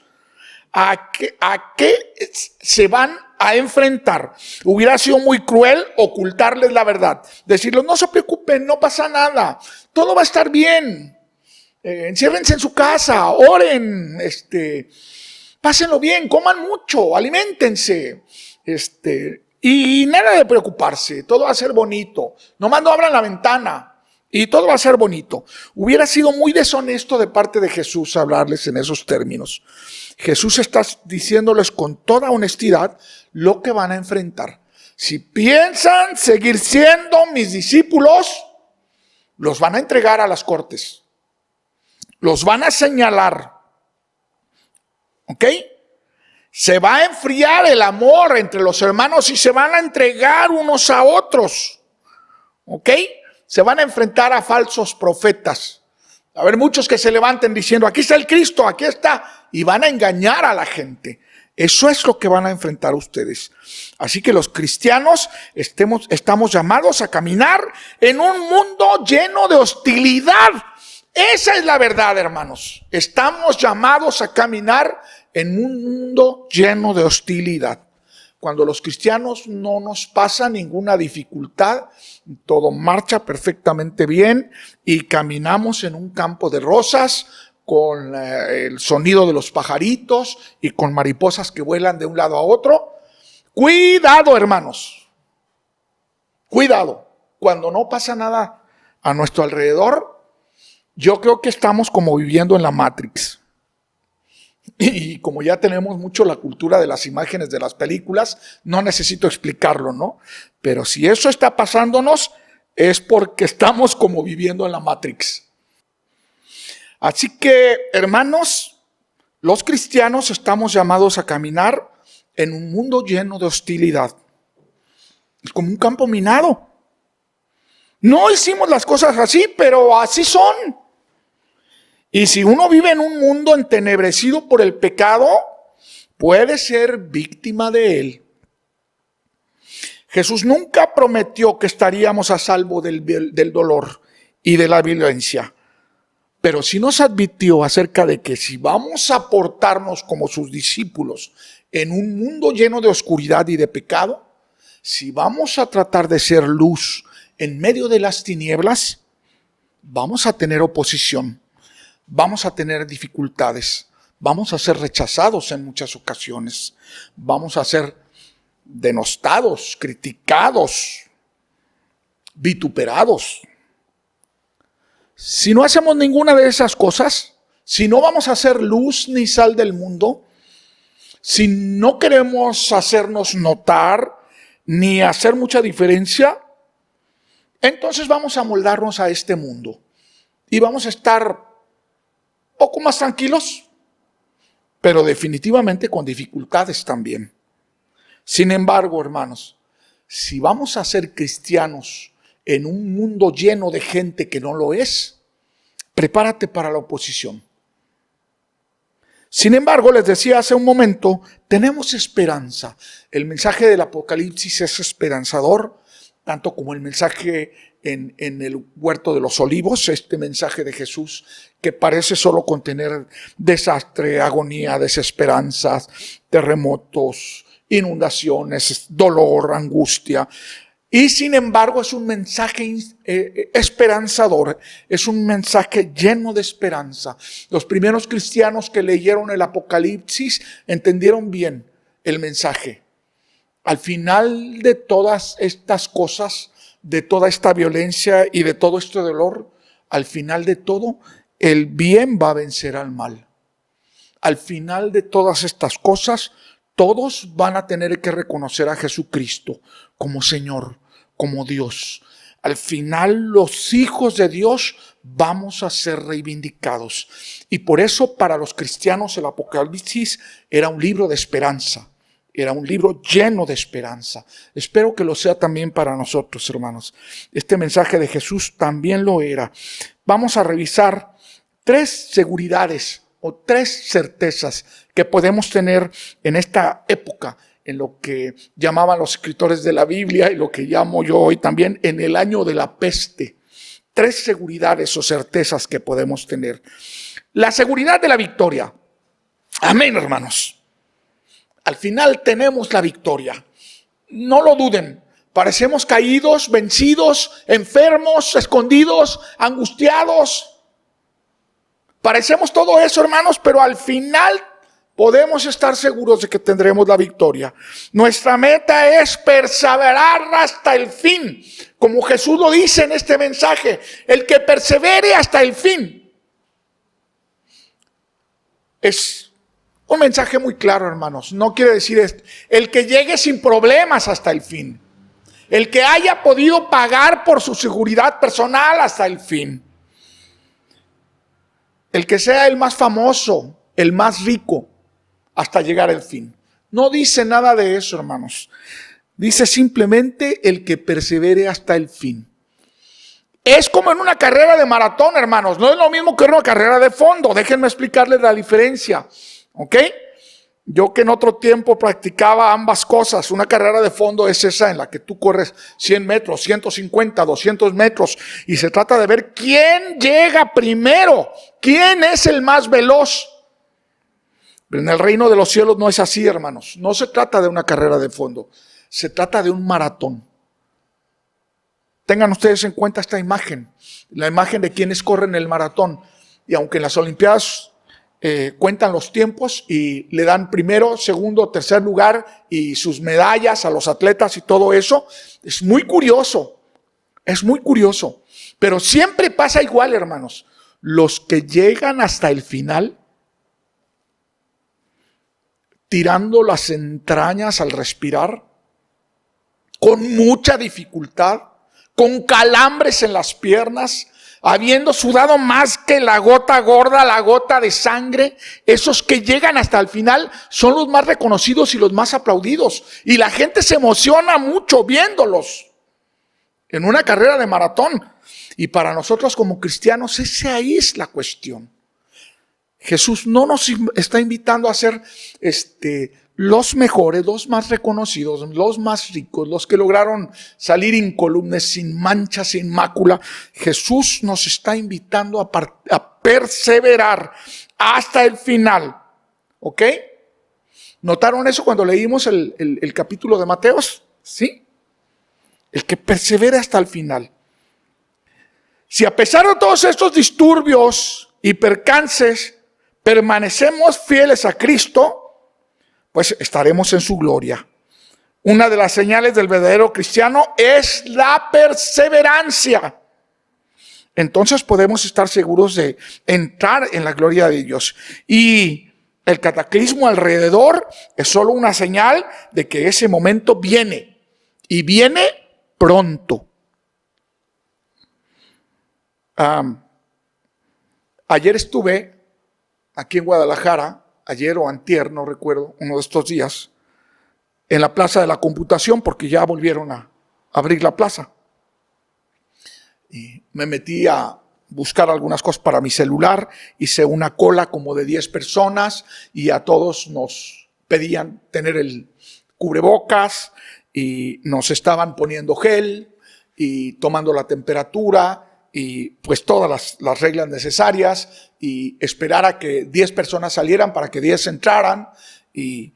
S3: a qué se van a enfrentar. Hubiera sido muy cruel ocultarles la verdad, decirles no se preocupen, no pasa nada, todo va a estar bien, enciérrense en su casa, oren, pásenlo bien, coman mucho, aliméntense, y nada de preocuparse, todo va a ser bonito, nomás no abran la ventana y todo va a ser bonito. Hubiera sido muy deshonesto de parte de Jesús hablarles en esos términos. Jesús está diciéndoles con toda honestidad lo que van a enfrentar. Si piensan seguir siendo mis discípulos, los van a entregar a las cortes. Los van a señalar. ¿Ok? Se va a enfriar el amor entre los hermanos y se van a entregar unos a otros. ¿Ok? Se van a enfrentar a falsos profetas. A ver, muchos que se levanten diciendo, aquí está el Cristo, aquí está. Y van a engañar a la gente. Eso es lo que van a enfrentar ustedes. Así que los cristianos estamos llamados a caminar en un mundo lleno de hostilidad. Esa es la verdad, hermanos. Estamos llamados a caminar en un mundo lleno de hostilidad. Cuando los cristianos no nos pasa ninguna dificultad, todo marcha perfectamente bien y caminamos en un campo de rosas con el sonido de los pajaritos y con mariposas que vuelan de un lado a otro. Cuidado, hermanos. Cuidado. Cuando no pasa nada a nuestro alrededor, yo creo que estamos como viviendo en la Matrix. Y como ya tenemos mucho la cultura de las imágenes de las películas, no necesito explicarlo, ¿no? Pero si eso está pasándonos, es porque estamos como viviendo en la Matrix. Así que, hermanos, los cristianos estamos llamados a caminar en un mundo lleno de hostilidad. Es como un campo minado. No hicimos las cosas así, pero así son. Y si uno vive en un mundo entenebrecido por el pecado, puede ser víctima de él. Jesús nunca prometió que estaríamos a salvo del dolor y de la violencia. Pero sí nos advirtió acerca de que si vamos a portarnos como sus discípulos en un mundo lleno de oscuridad y de pecado, si vamos a tratar de ser luz en medio de las tinieblas, vamos a tener oposición, vamos a tener dificultades, vamos a ser rechazados en muchas ocasiones, vamos a ser denostados, criticados, vituperados. Si no hacemos ninguna de esas cosas, si no vamos a ser luz ni sal del mundo, si no queremos hacernos notar ni hacer mucha diferencia, entonces vamos a moldarnos a este mundo y vamos a estar poco más tranquilos, pero definitivamente con dificultades también. Sin embargo, hermanos, si vamos a ser cristianos en un mundo lleno de gente que no lo es, prepárate para la oposición. Sin embargo, les decía hace un momento, tenemos esperanza. El mensaje del Apocalipsis es esperanzador, tanto como el mensaje en el huerto de los olivos, este mensaje de Jesús que parece solo contener desastre, agonía, desesperanzas, terremotos, inundaciones, dolor, angustia. Y sin embargo es un mensaje esperanzador, es un mensaje lleno de esperanza. Los primeros cristianos que leyeron el Apocalipsis entendieron bien el mensaje. Al final de todas estas cosas, de toda esta violencia y de todo este dolor, al final de todo, el bien va a vencer al mal. Al final de todas estas cosas, todos van a tener que reconocer a Jesucristo como Señor, como Dios. Al final los hijos de Dios vamos a ser reivindicados. Y por eso para los cristianos el Apocalipsis era un libro de esperanza. Era un libro lleno de esperanza. Espero que lo sea también para nosotros, hermanos. Este mensaje de Jesús también lo era. Vamos a revisar 3 seguridades o 3 certezas que podemos tener en esta época, en lo que llamaban los escritores de la Biblia y lo que llamo yo hoy también en el año de la peste. 3 seguridades o certezas que podemos tener. La seguridad de la victoria. Amén, hermanos. Al final tenemos la victoria. No lo duden. Parecemos caídos, vencidos, enfermos, escondidos, angustiados. Parecemos todo eso, hermanos, pero al final podemos estar seguros de que tendremos la victoria. Nuestra meta es perseverar hasta el fin. Como Jesús lo dice en este mensaje, el que persevere hasta el fin. Es un mensaje muy claro, hermanos. No quiere decir esto, el que llegue sin problemas hasta el fin. El que haya podido pagar por su seguridad personal hasta el fin. El que sea el más famoso, el más rico, hasta llegar al fin. No dice nada de eso, hermanos. Dice simplemente el que persevere hasta el fin. Es como en una carrera de maratón, hermanos. No es lo mismo que en una carrera de fondo. Déjenme explicarles la diferencia. ¿Ok? Yo que en otro tiempo practicaba ambas cosas. Una carrera de fondo es esa en la que tú corres 100 metros, 150, 200 metros. Y se trata de ver quién llega primero. ¿Quién es el más veloz? Pero en el reino de los cielos no es así, hermanos. No se trata de una carrera de fondo. Se trata de un maratón. Tengan ustedes en cuenta esta imagen. La imagen de quienes corren el maratón. Y aunque en las Olimpiadas cuentan los tiempos y le dan primero, segundo, tercer lugar y sus medallas a los atletas y todo eso, es muy curioso. Es muy curioso. Pero siempre pasa igual, hermanos. Los que llegan hasta el final, tirando las entrañas al respirar, con mucha dificultad, con calambres en las piernas, habiendo sudado más que la gota gorda, la gota de sangre, esos que llegan hasta el final son los más reconocidos y los más aplaudidos. Y la gente se emociona mucho viéndolos en una carrera de maratón. Y para nosotros como cristianos, esa ahí es la cuestión. Jesús no nos está invitando a ser los mejores, los más reconocidos, los más ricos, los que lograron salir incólumes, sin mancha, sin mácula. Jesús nos está invitando a perseverar hasta el final. ¿Ok? ¿Notaron eso cuando leímos el capítulo de Mateos? ¿Sí? El que persevera hasta el final. Si a pesar de todos estos disturbios y percances permanecemos fieles a Cristo, pues estaremos en su gloria. Una de las señales del verdadero cristiano es la perseverancia. Entonces podemos estar seguros de entrar en la gloria de Dios. Y el cataclismo alrededor es solo una señal de que ese momento viene. Y viene pronto. Ayer estuve aquí en Guadalajara, ayer o antier, no recuerdo, uno de estos días, en la Plaza de la Computación, porque ya volvieron a abrir la plaza. Y me metí a buscar algunas cosas para mi celular, hice una cola como de 10 personas y a todos nos pedían tener el cubrebocas y nos estaban poniendo gel y tomando la temperatura y pues todas las reglas necesarias y esperar a que 10 personas salieran para que 10 entraran y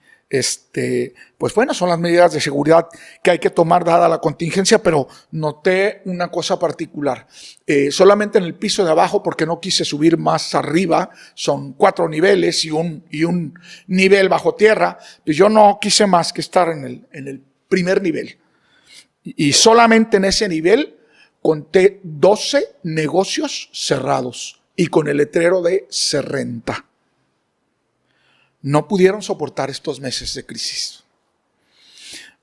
S3: pues bueno, son las medidas de seguridad que hay que tomar dada la contingencia, pero noté una cosa particular. Solamente en el piso de abajo, porque no quise subir más arriba, son 4 niveles y un nivel bajo tierra, pues yo no quise más que estar en el primer nivel. Y solamente en ese nivel conté 12 negocios cerrados y con el letrero de se renta. No pudieron soportar estos meses de crisis.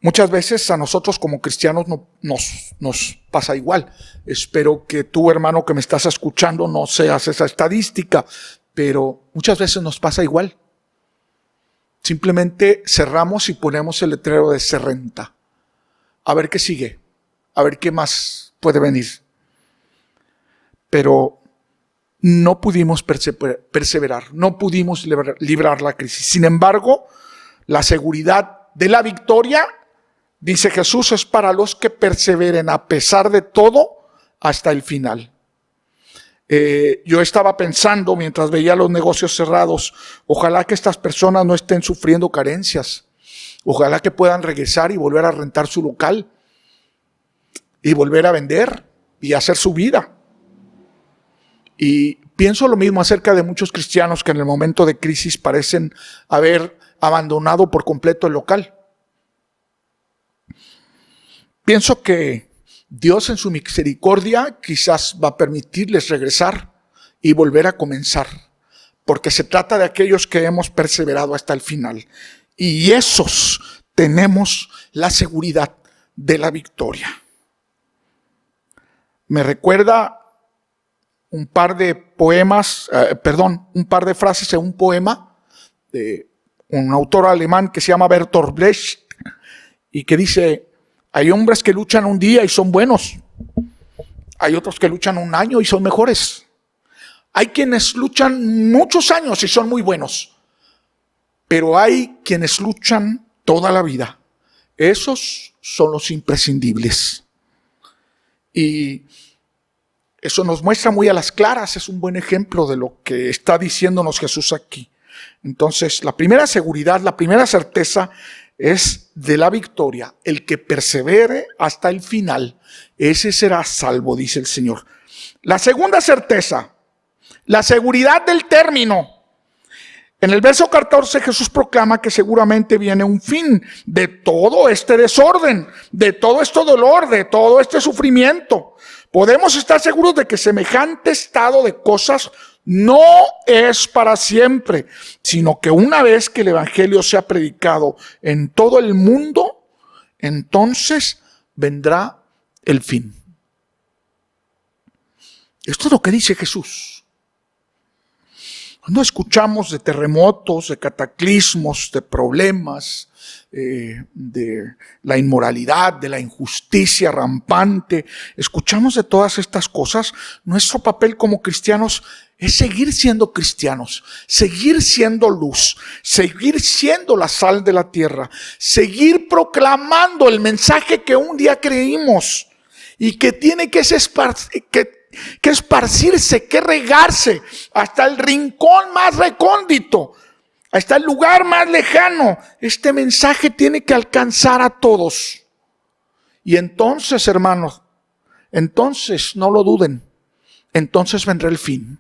S3: Muchas veces a nosotros como cristianos nos pasa igual. Espero que tú, hermano, que me estás escuchando, no seas esa estadística, pero muchas veces nos pasa igual. Simplemente cerramos y ponemos el letrero de se renta. A ver qué sigue, a ver qué más puede venir. Pero no pudimos perseverar, no pudimos librar la crisis. Sin embargo, la seguridad de la victoria, dice Jesús, es para los que perseveren a pesar de todo hasta el final. Yo estaba pensando mientras veía los negocios cerrados, ojalá que estas personas no estén sufriendo carencias, ojalá que puedan regresar y volver a rentar su local y volver a vender y hacer su vida. Y pienso lo mismo acerca de muchos cristianos que en el momento de crisis parecen haber abandonado por completo el local. Pienso que Dios en su misericordia quizás va a permitirles regresar y volver a comenzar, porque se trata de aquellos que hemos perseverado hasta el final. Y esos tenemos la seguridad de la victoria. Me recuerda un par de frases en un poema de un autor alemán que se llama Bertolt Brecht y que dice: hay hombres que luchan un día y son buenos, hay otros que luchan un año y son mejores, hay quienes luchan muchos años y son muy buenos, pero hay quienes luchan toda la vida. Esos son los imprescindibles. Y eso nos muestra muy a las claras, es un buen ejemplo de lo que está diciéndonos Jesús aquí. Entonces, la primera seguridad, la primera certeza es de la victoria. El que persevere hasta el final, ese será salvo, dice el Señor. La segunda certeza, la seguridad del término. En el verso 14 Jesús proclama que seguramente viene un fin de todo este desorden, de todo este dolor, de todo este sufrimiento. Podemos estar seguros de que semejante estado de cosas no es para siempre, sino que una vez que el evangelio sea predicado en todo el mundo, entonces vendrá el fin. Esto es lo que dice Jesús. Cuando escuchamos de terremotos, de cataclismos, de problemas, de la inmoralidad, de la injusticia rampante, escuchamos de todas estas cosas, nuestro papel como cristianos es seguir siendo cristianos, seguir siendo luz, seguir siendo la sal de la tierra, seguir proclamando el mensaje que un día creímos y que tiene que esparcirse, que regarse hasta el rincón más recóndito, hasta el lugar más lejano. Este mensaje tiene que alcanzar a todos. Y entonces, hermanos, entonces no lo duden, entonces vendrá el fin.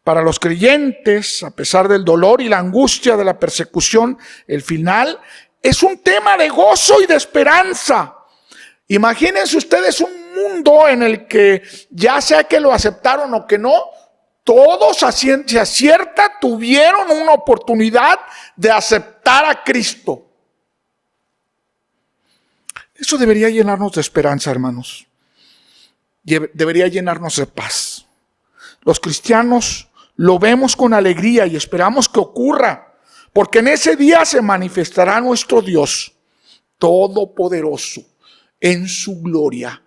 S3: Para los creyentes, a pesar del dolor y la angustia de la persecución, el final es un tema de gozo y de esperanza. Imagínense ustedes un mundo en el que, ya sea que lo aceptaron o que no, todos a ciencia cierta tuvieron una oportunidad de aceptar a Cristo. Eso debería llenarnos de esperanza, hermanos. Debería llenarnos de paz. Los cristianos lo vemos con alegría y esperamos que ocurra, porque en ese día se manifestará nuestro Dios todopoderoso en su gloria,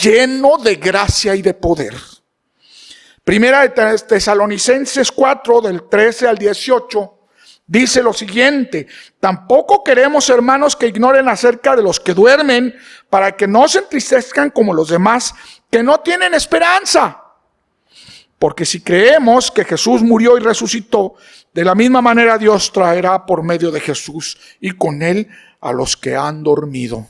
S3: lleno de gracia y de poder. Primera de Tesalonicenses 4, del 13 al 18, dice lo siguiente: tampoco queremos, hermanos, que ignoren acerca de los que duermen, para que no se entristezcan como los demás, que no tienen esperanza. Porque si creemos que Jesús murió y resucitó, de la misma manera Dios traerá por medio de Jesús y con él a los que han dormido.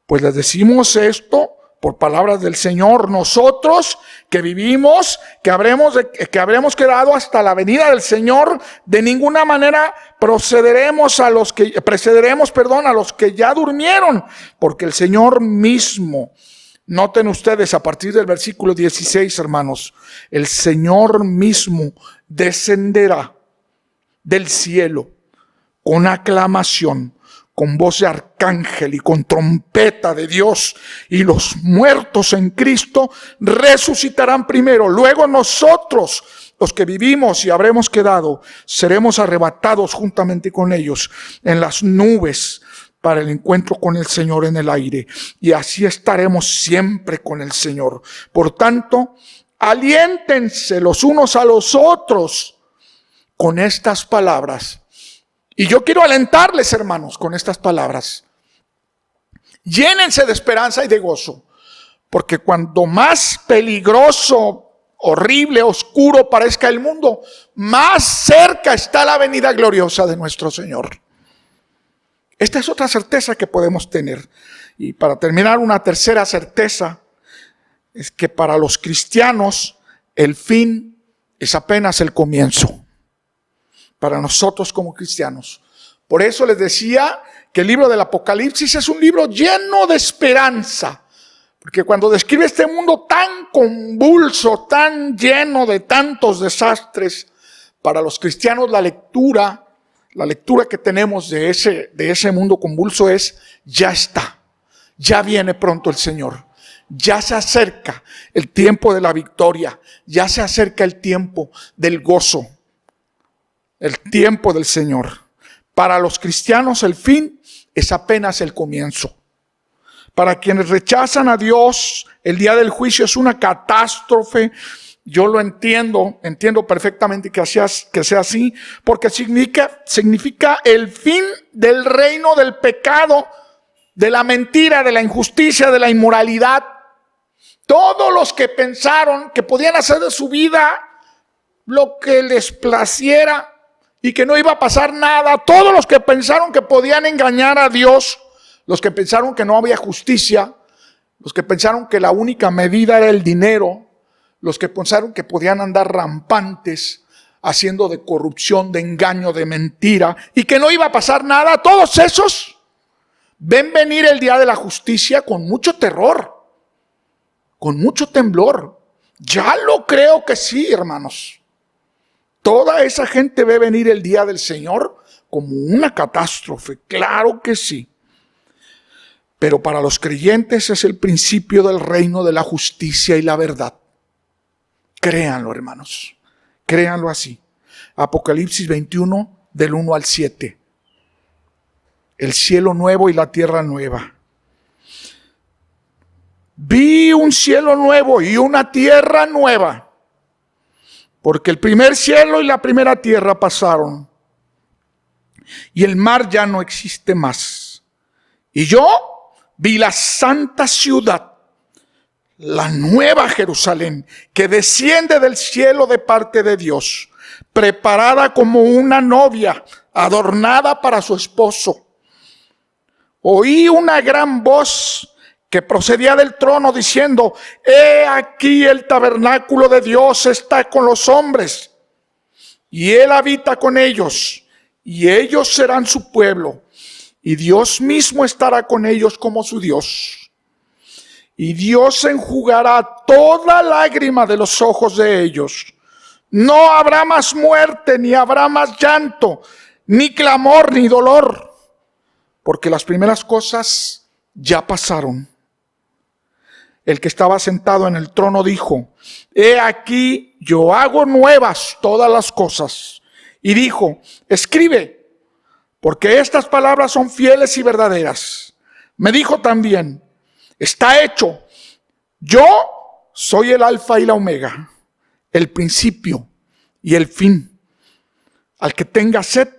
S3: Pues les decimos esto por palabras del Señor, nosotros que vivimos, que habremos quedado hasta la venida del Señor, de ninguna manera precederemos a los que ya durmieron, porque el Señor mismo, noten ustedes a partir del versículo 16, hermanos, el Señor mismo descenderá del cielo con aclamación, con voz de arcángel y con trompeta de Dios, y los muertos en Cristo resucitarán primero. Luego nosotros, los que vivimos y habremos quedado, seremos arrebatados juntamente con ellos en las nubes para el encuentro con el Señor en el aire, y así estaremos siempre con el Señor. Por tanto, aliéntense los unos a los otros con estas palabras. Y yo quiero alentarles, hermanos, con estas palabras. Llénense de esperanza y de gozo, porque cuando más peligroso, horrible, oscuro parezca el mundo, más cerca está la venida gloriosa de nuestro Señor. Esta es otra certeza que podemos tener. Y para terminar, una tercera certeza es que para los cristianos el fin es apenas el comienzo. Para nosotros como cristianos. Por eso les decía que el libro del Apocalipsis es un libro lleno de esperanza. Porque cuando describe este mundo tan convulso, tan lleno de tantos desastres, para los cristianos la lectura la lectura que tenemos de ese mundo convulso es: ya está, ya viene pronto el Señor, ya se acerca el tiempo de la victoria, ya se acerca el tiempo del gozo, el tiempo del Señor. Para los cristianos el fin es apenas el comienzo. Para quienes rechazan a Dios, el día del juicio es una catástrofe. Yo lo entiendo perfectamente que sea así, porque significa el fin del reino del pecado, de la mentira, de la injusticia, de la inmoralidad. Todos los que pensaron que podían hacer de su vida lo que les placiera y que no iba a pasar nada, todos los que pensaron que podían engañar a Dios, los que pensaron que no había justicia, los que pensaron que la única medida era el dinero, los que pensaron que podían andar rampantes, haciendo de corrupción, de engaño, de mentira, y que no iba a pasar nada, todos esos ven venir el día de la justicia con mucho terror, con mucho temblor. Ya lo creo que sí, hermanos. Toda esa gente ve venir el día del Señor como una catástrofe, claro que sí. Pero para los creyentes es el principio del reino de la justicia y la verdad. Créanlo, hermanos, créanlo así. Apocalipsis 21, del 1 al 7. El cielo nuevo y la tierra nueva. Vi un cielo nuevo y una tierra nueva, porque el primer cielo y la primera tierra pasaron, y el mar ya no existe más. Y yo vi la santa ciudad, la nueva Jerusalén, que desciende del cielo de parte de Dios, preparada como una novia, adornada para su esposo. Oí una gran voz que procedía del trono diciendo: he aquí el tabernáculo de Dios está con los hombres, y Él habita con ellos, y ellos serán su pueblo, y Dios mismo estará con ellos como su Dios. Y Dios enjugará toda lágrima de los ojos de ellos. No habrá más muerte, ni habrá más llanto, ni clamor, ni dolor, porque las primeras cosas ya pasaron. El que estaba sentado en el trono dijo: he aquí, yo hago nuevas todas las cosas. Y dijo: escribe, porque estas palabras son fieles y verdaderas. Me dijo también: está hecho. Yo soy el alfa y la omega, el principio y el fin. Al que tenga sed,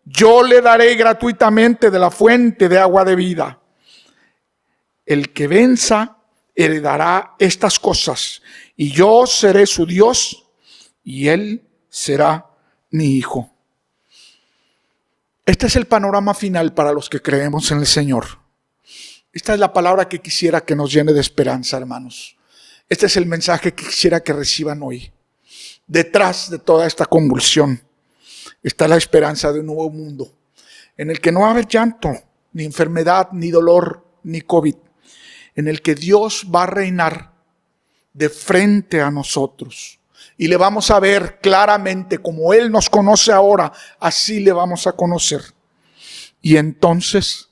S3: yo le daré gratuitamente de la fuente de agua de vida. El que venza heredará estas cosas, y yo seré su Dios, y él será mi hijo. Este es el panorama final para los que creemos en el Señor. Esta es la palabra que quisiera que nos llene de esperanza, hermanos. Este es el mensaje que quisiera que reciban hoy. Detrás de toda esta convulsión está la esperanza de un nuevo mundo, en el que no va a haber llanto, ni enfermedad, ni dolor, ni COVID, en el que Dios va a reinar de frente a nosotros. Y le vamos a ver claramente, como Él nos conoce ahora, así le vamos a conocer. Y entonces,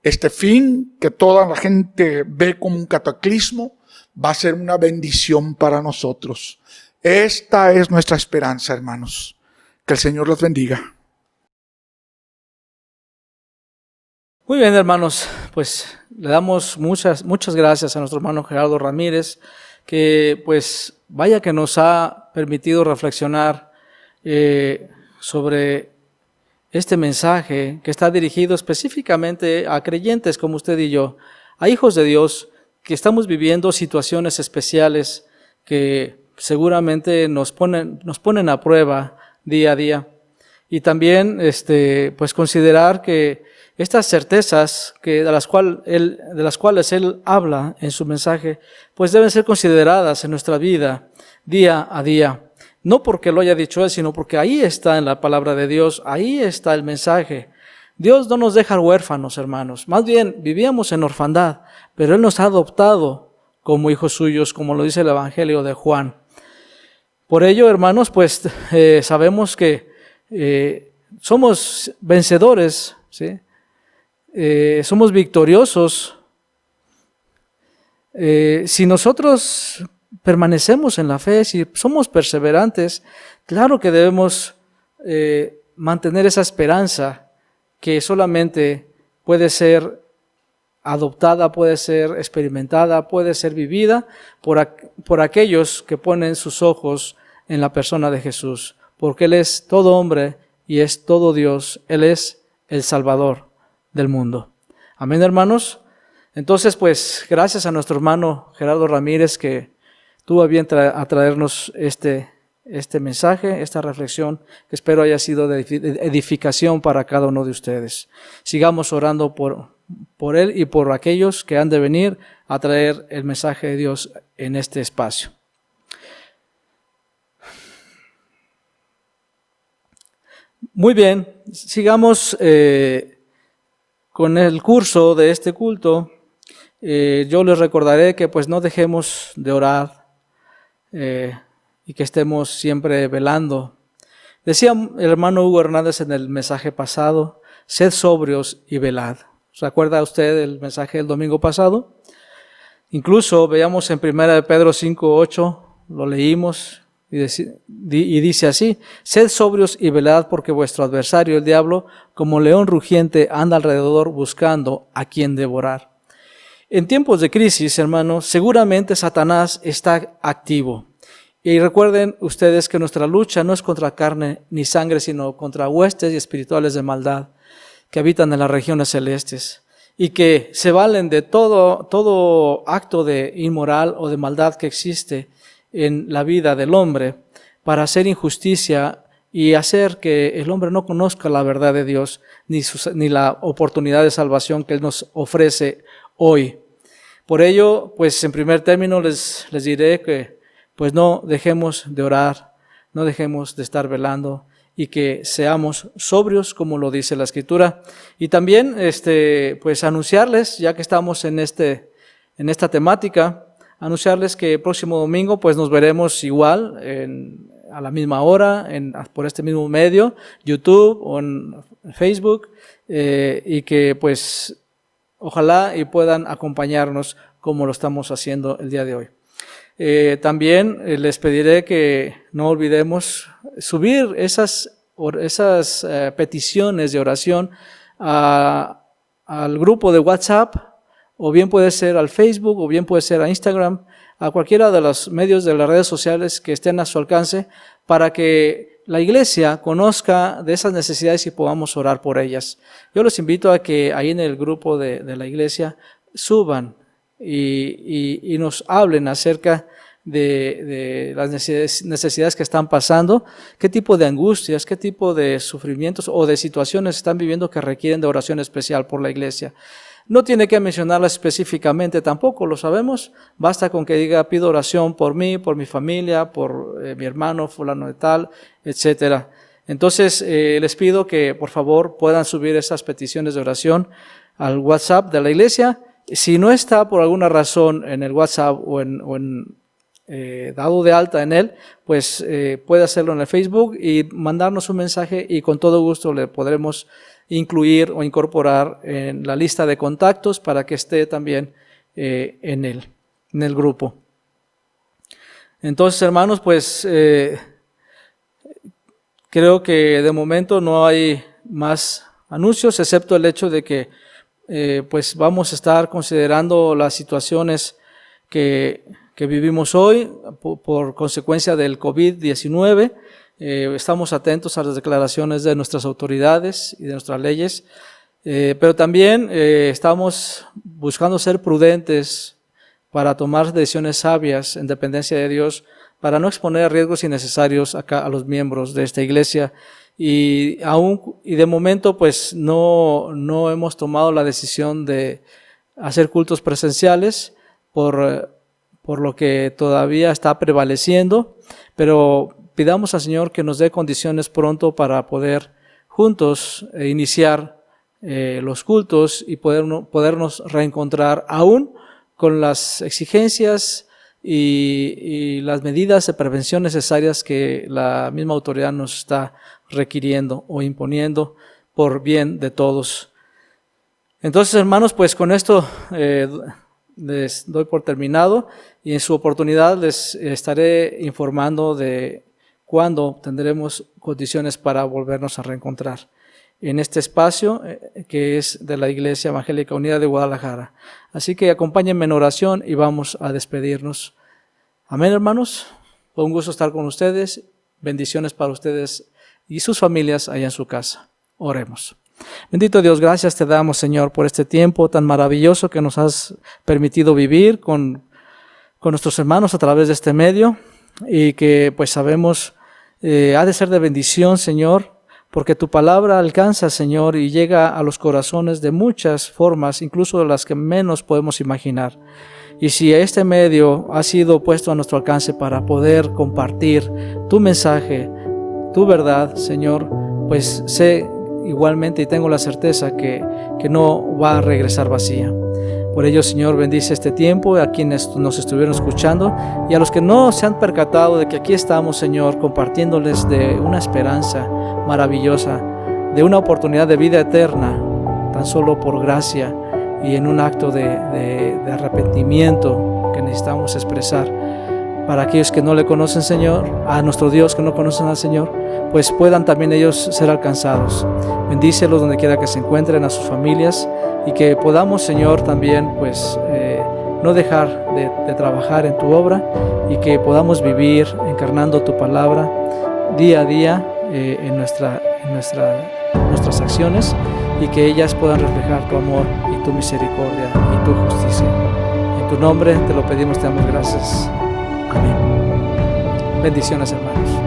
S3: este fin que toda la gente ve como un cataclismo, va a ser una bendición para nosotros. Esta es nuestra esperanza, hermanos. Que el Señor los bendiga.
S1: Muy bien, hermanos, pues le damos muchas gracias a nuestro hermano Gerardo Ramírez, que pues vaya que nos ha permitido reflexionar sobre este mensaje que está dirigido específicamente a creyentes como usted y yo, a hijos de Dios que estamos viviendo situaciones especiales que seguramente nos ponen a prueba día a día. Y también pues considerar que estas certezas de las cuales Él habla en su mensaje, pues deben ser consideradas en nuestra vida día a día. No porque lo haya dicho Él, sino porque ahí está en la palabra de Dios, ahí está el mensaje. Dios no nos deja huérfanos, hermanos. Más bien, vivíamos en orfandad, pero Él nos ha adoptado como hijos suyos, como lo dice el Evangelio de Juan. Por ello, hermanos, pues sabemos que somos vencedores, ¿sí? Somos victoriosos. Si nosotros permanecemos en la fe, si somos perseverantes, claro que debemos mantener esa esperanza que solamente puede ser adoptada, puede ser experimentada, puede ser vivida por aquellos que ponen sus ojos en la persona de Jesús, porque Él es todo hombre y es todo Dios. Él es el Salvador del mundo. Amén, hermanos. Entonces, pues, gracias a nuestro hermano Gerardo Ramírez que tuvo a bien a traernos este mensaje, esta reflexión, que espero haya sido de edificación para cada uno de ustedes. Sigamos orando por él y por aquellos que han de venir a traer el mensaje de Dios en este espacio. Muy bien, sigamos con el curso de este culto. Yo les recordaré que pues no dejemos de orar y que estemos siempre velando. Decía el hermano Hugo Hernández en el mensaje pasado, sed sobrios y velad. ¿Recuerda usted el mensaje del domingo pasado? Incluso veamos en 1 Pedro 5:8, lo leímos y dice así: sed sobrios y velad, porque vuestro adversario el diablo, como león rugiente, anda alrededor buscando a quien devorar. En tiempos de crisis, hermanos, seguramente Satanás está activo. Y recuerden ustedes que nuestra lucha no es contra carne ni sangre, sino contra huestes y espirituales de maldad que habitan en las regiones celestes y que se valen de todo acto de inmoral o de maldad que existe en la vida del hombre para hacer injusticia y hacer que el hombre no conozca la verdad de Dios ni la oportunidad de salvación que Él nos ofrece hoy. Por ello, pues en primer término les diré que pues no dejemos de orar, no dejemos de estar velando y que seamos sobrios, como lo dice la Escritura. Y también pues anunciarles, ya que estamos en esta temática, anunciarles que el próximo domingo pues nos veremos igual a la misma hora por este mismo medio, YouTube o en Facebook, y que pues ojalá y puedan acompañarnos como lo estamos haciendo el día de hoy. También les pediré que no olvidemos subir esas peticiones de oración al grupo de WhatsApp, o bien puede ser al Facebook, o bien puede ser a Instagram, a cualquiera de los medios de las redes sociales que estén a su alcance, para que la iglesia conozca de esas necesidades y podamos orar por ellas. Yo los invito a que ahí en el grupo de la iglesia suban y nos hablen acerca de las necesidades que están pasando, qué tipo de angustias, qué tipo de sufrimientos o de situaciones están viviendo que requieren de oración especial por la iglesia. No tiene que mencionarlas específicamente, tampoco lo sabemos, basta con que diga pido oración por mí, por mi familia, por mi hermano fulano de tal, etcétera. Entonces les pido que por favor puedan subir esas peticiones de oración al WhatsApp de la iglesia. Si no está por alguna razón en el WhatsApp o dado de alta en él, pues puede hacerlo en el Facebook y mandarnos un mensaje y con todo gusto le podremos incluir o incorporar en la lista de contactos para que esté también en el grupo. Entonces, hermanos, pues creo que de momento no hay más anuncios, excepto el hecho de que pues vamos a estar considerando las situaciones que vivimos hoy por consecuencia del COVID-19. Estamos atentos a las declaraciones de nuestras autoridades y de nuestras leyes, pero también estamos buscando ser prudentes para tomar decisiones sabias en dependencia de Dios, para no exponer riesgos innecesarios a los miembros de esta iglesia. Y de momento pues no hemos tomado la decisión de hacer cultos presenciales por lo que todavía está prevaleciendo, pero pidamos al Señor que nos dé condiciones pronto para poder juntos iniciar los cultos y podernos reencontrar aún con las exigencias y las medidas de prevención necesarias que la misma autoridad nos está requiriendo o imponiendo por bien de todos. Entonces, hermanos, pues con esto les doy por terminado y en su oportunidad les estaré informando de cuándo tendremos condiciones para volvernos a reencontrar en este espacio que es de la Iglesia Evangélica Unida de Guadalajara. Así que acompáñenme en oración y vamos a despedirnos. Amén, hermanos. Fue un gusto estar con ustedes. Bendiciones para ustedes y sus familias allá en su casa. Oremos. Bendito Dios, gracias te damos, Señor, por este tiempo tan maravilloso que nos has permitido vivir con nuestros hermanos a través de este medio y que pues sabemos ha de ser de bendición, Señor, porque tu palabra alcanza, Señor, y llega a los corazones de muchas formas, incluso de las que menos podemos imaginar. Y si este medio ha sido puesto a nuestro alcance para poder compartir tu mensaje, tu verdad, Señor, pues sé igualmente y tengo la certeza que no va a regresar vacía. Por ello, Señor, bendice este tiempo a quienes nos estuvieron escuchando y a los que no se han percatado de que aquí estamos, Señor, compartiéndoles de una esperanza maravillosa, de una oportunidad de vida eterna, tan solo por gracia y en un acto de arrepentimiento que necesitamos expresar para aquellos que no le conocen, Señor, a nuestro Dios que no conocen al Señor, pues puedan también ellos ser alcanzados. Bendícelos donde quiera que se encuentren, a sus familias, y que podamos, Señor, también pues no dejar de trabajar en tu obra y que podamos vivir encarnando tu palabra día a día en nuestras acciones y que ellas puedan reflejar tu amor y tu misericordia y tu justicia. En tu nombre te lo pedimos, te damos gracias. Amén. Bendiciones, hermanos.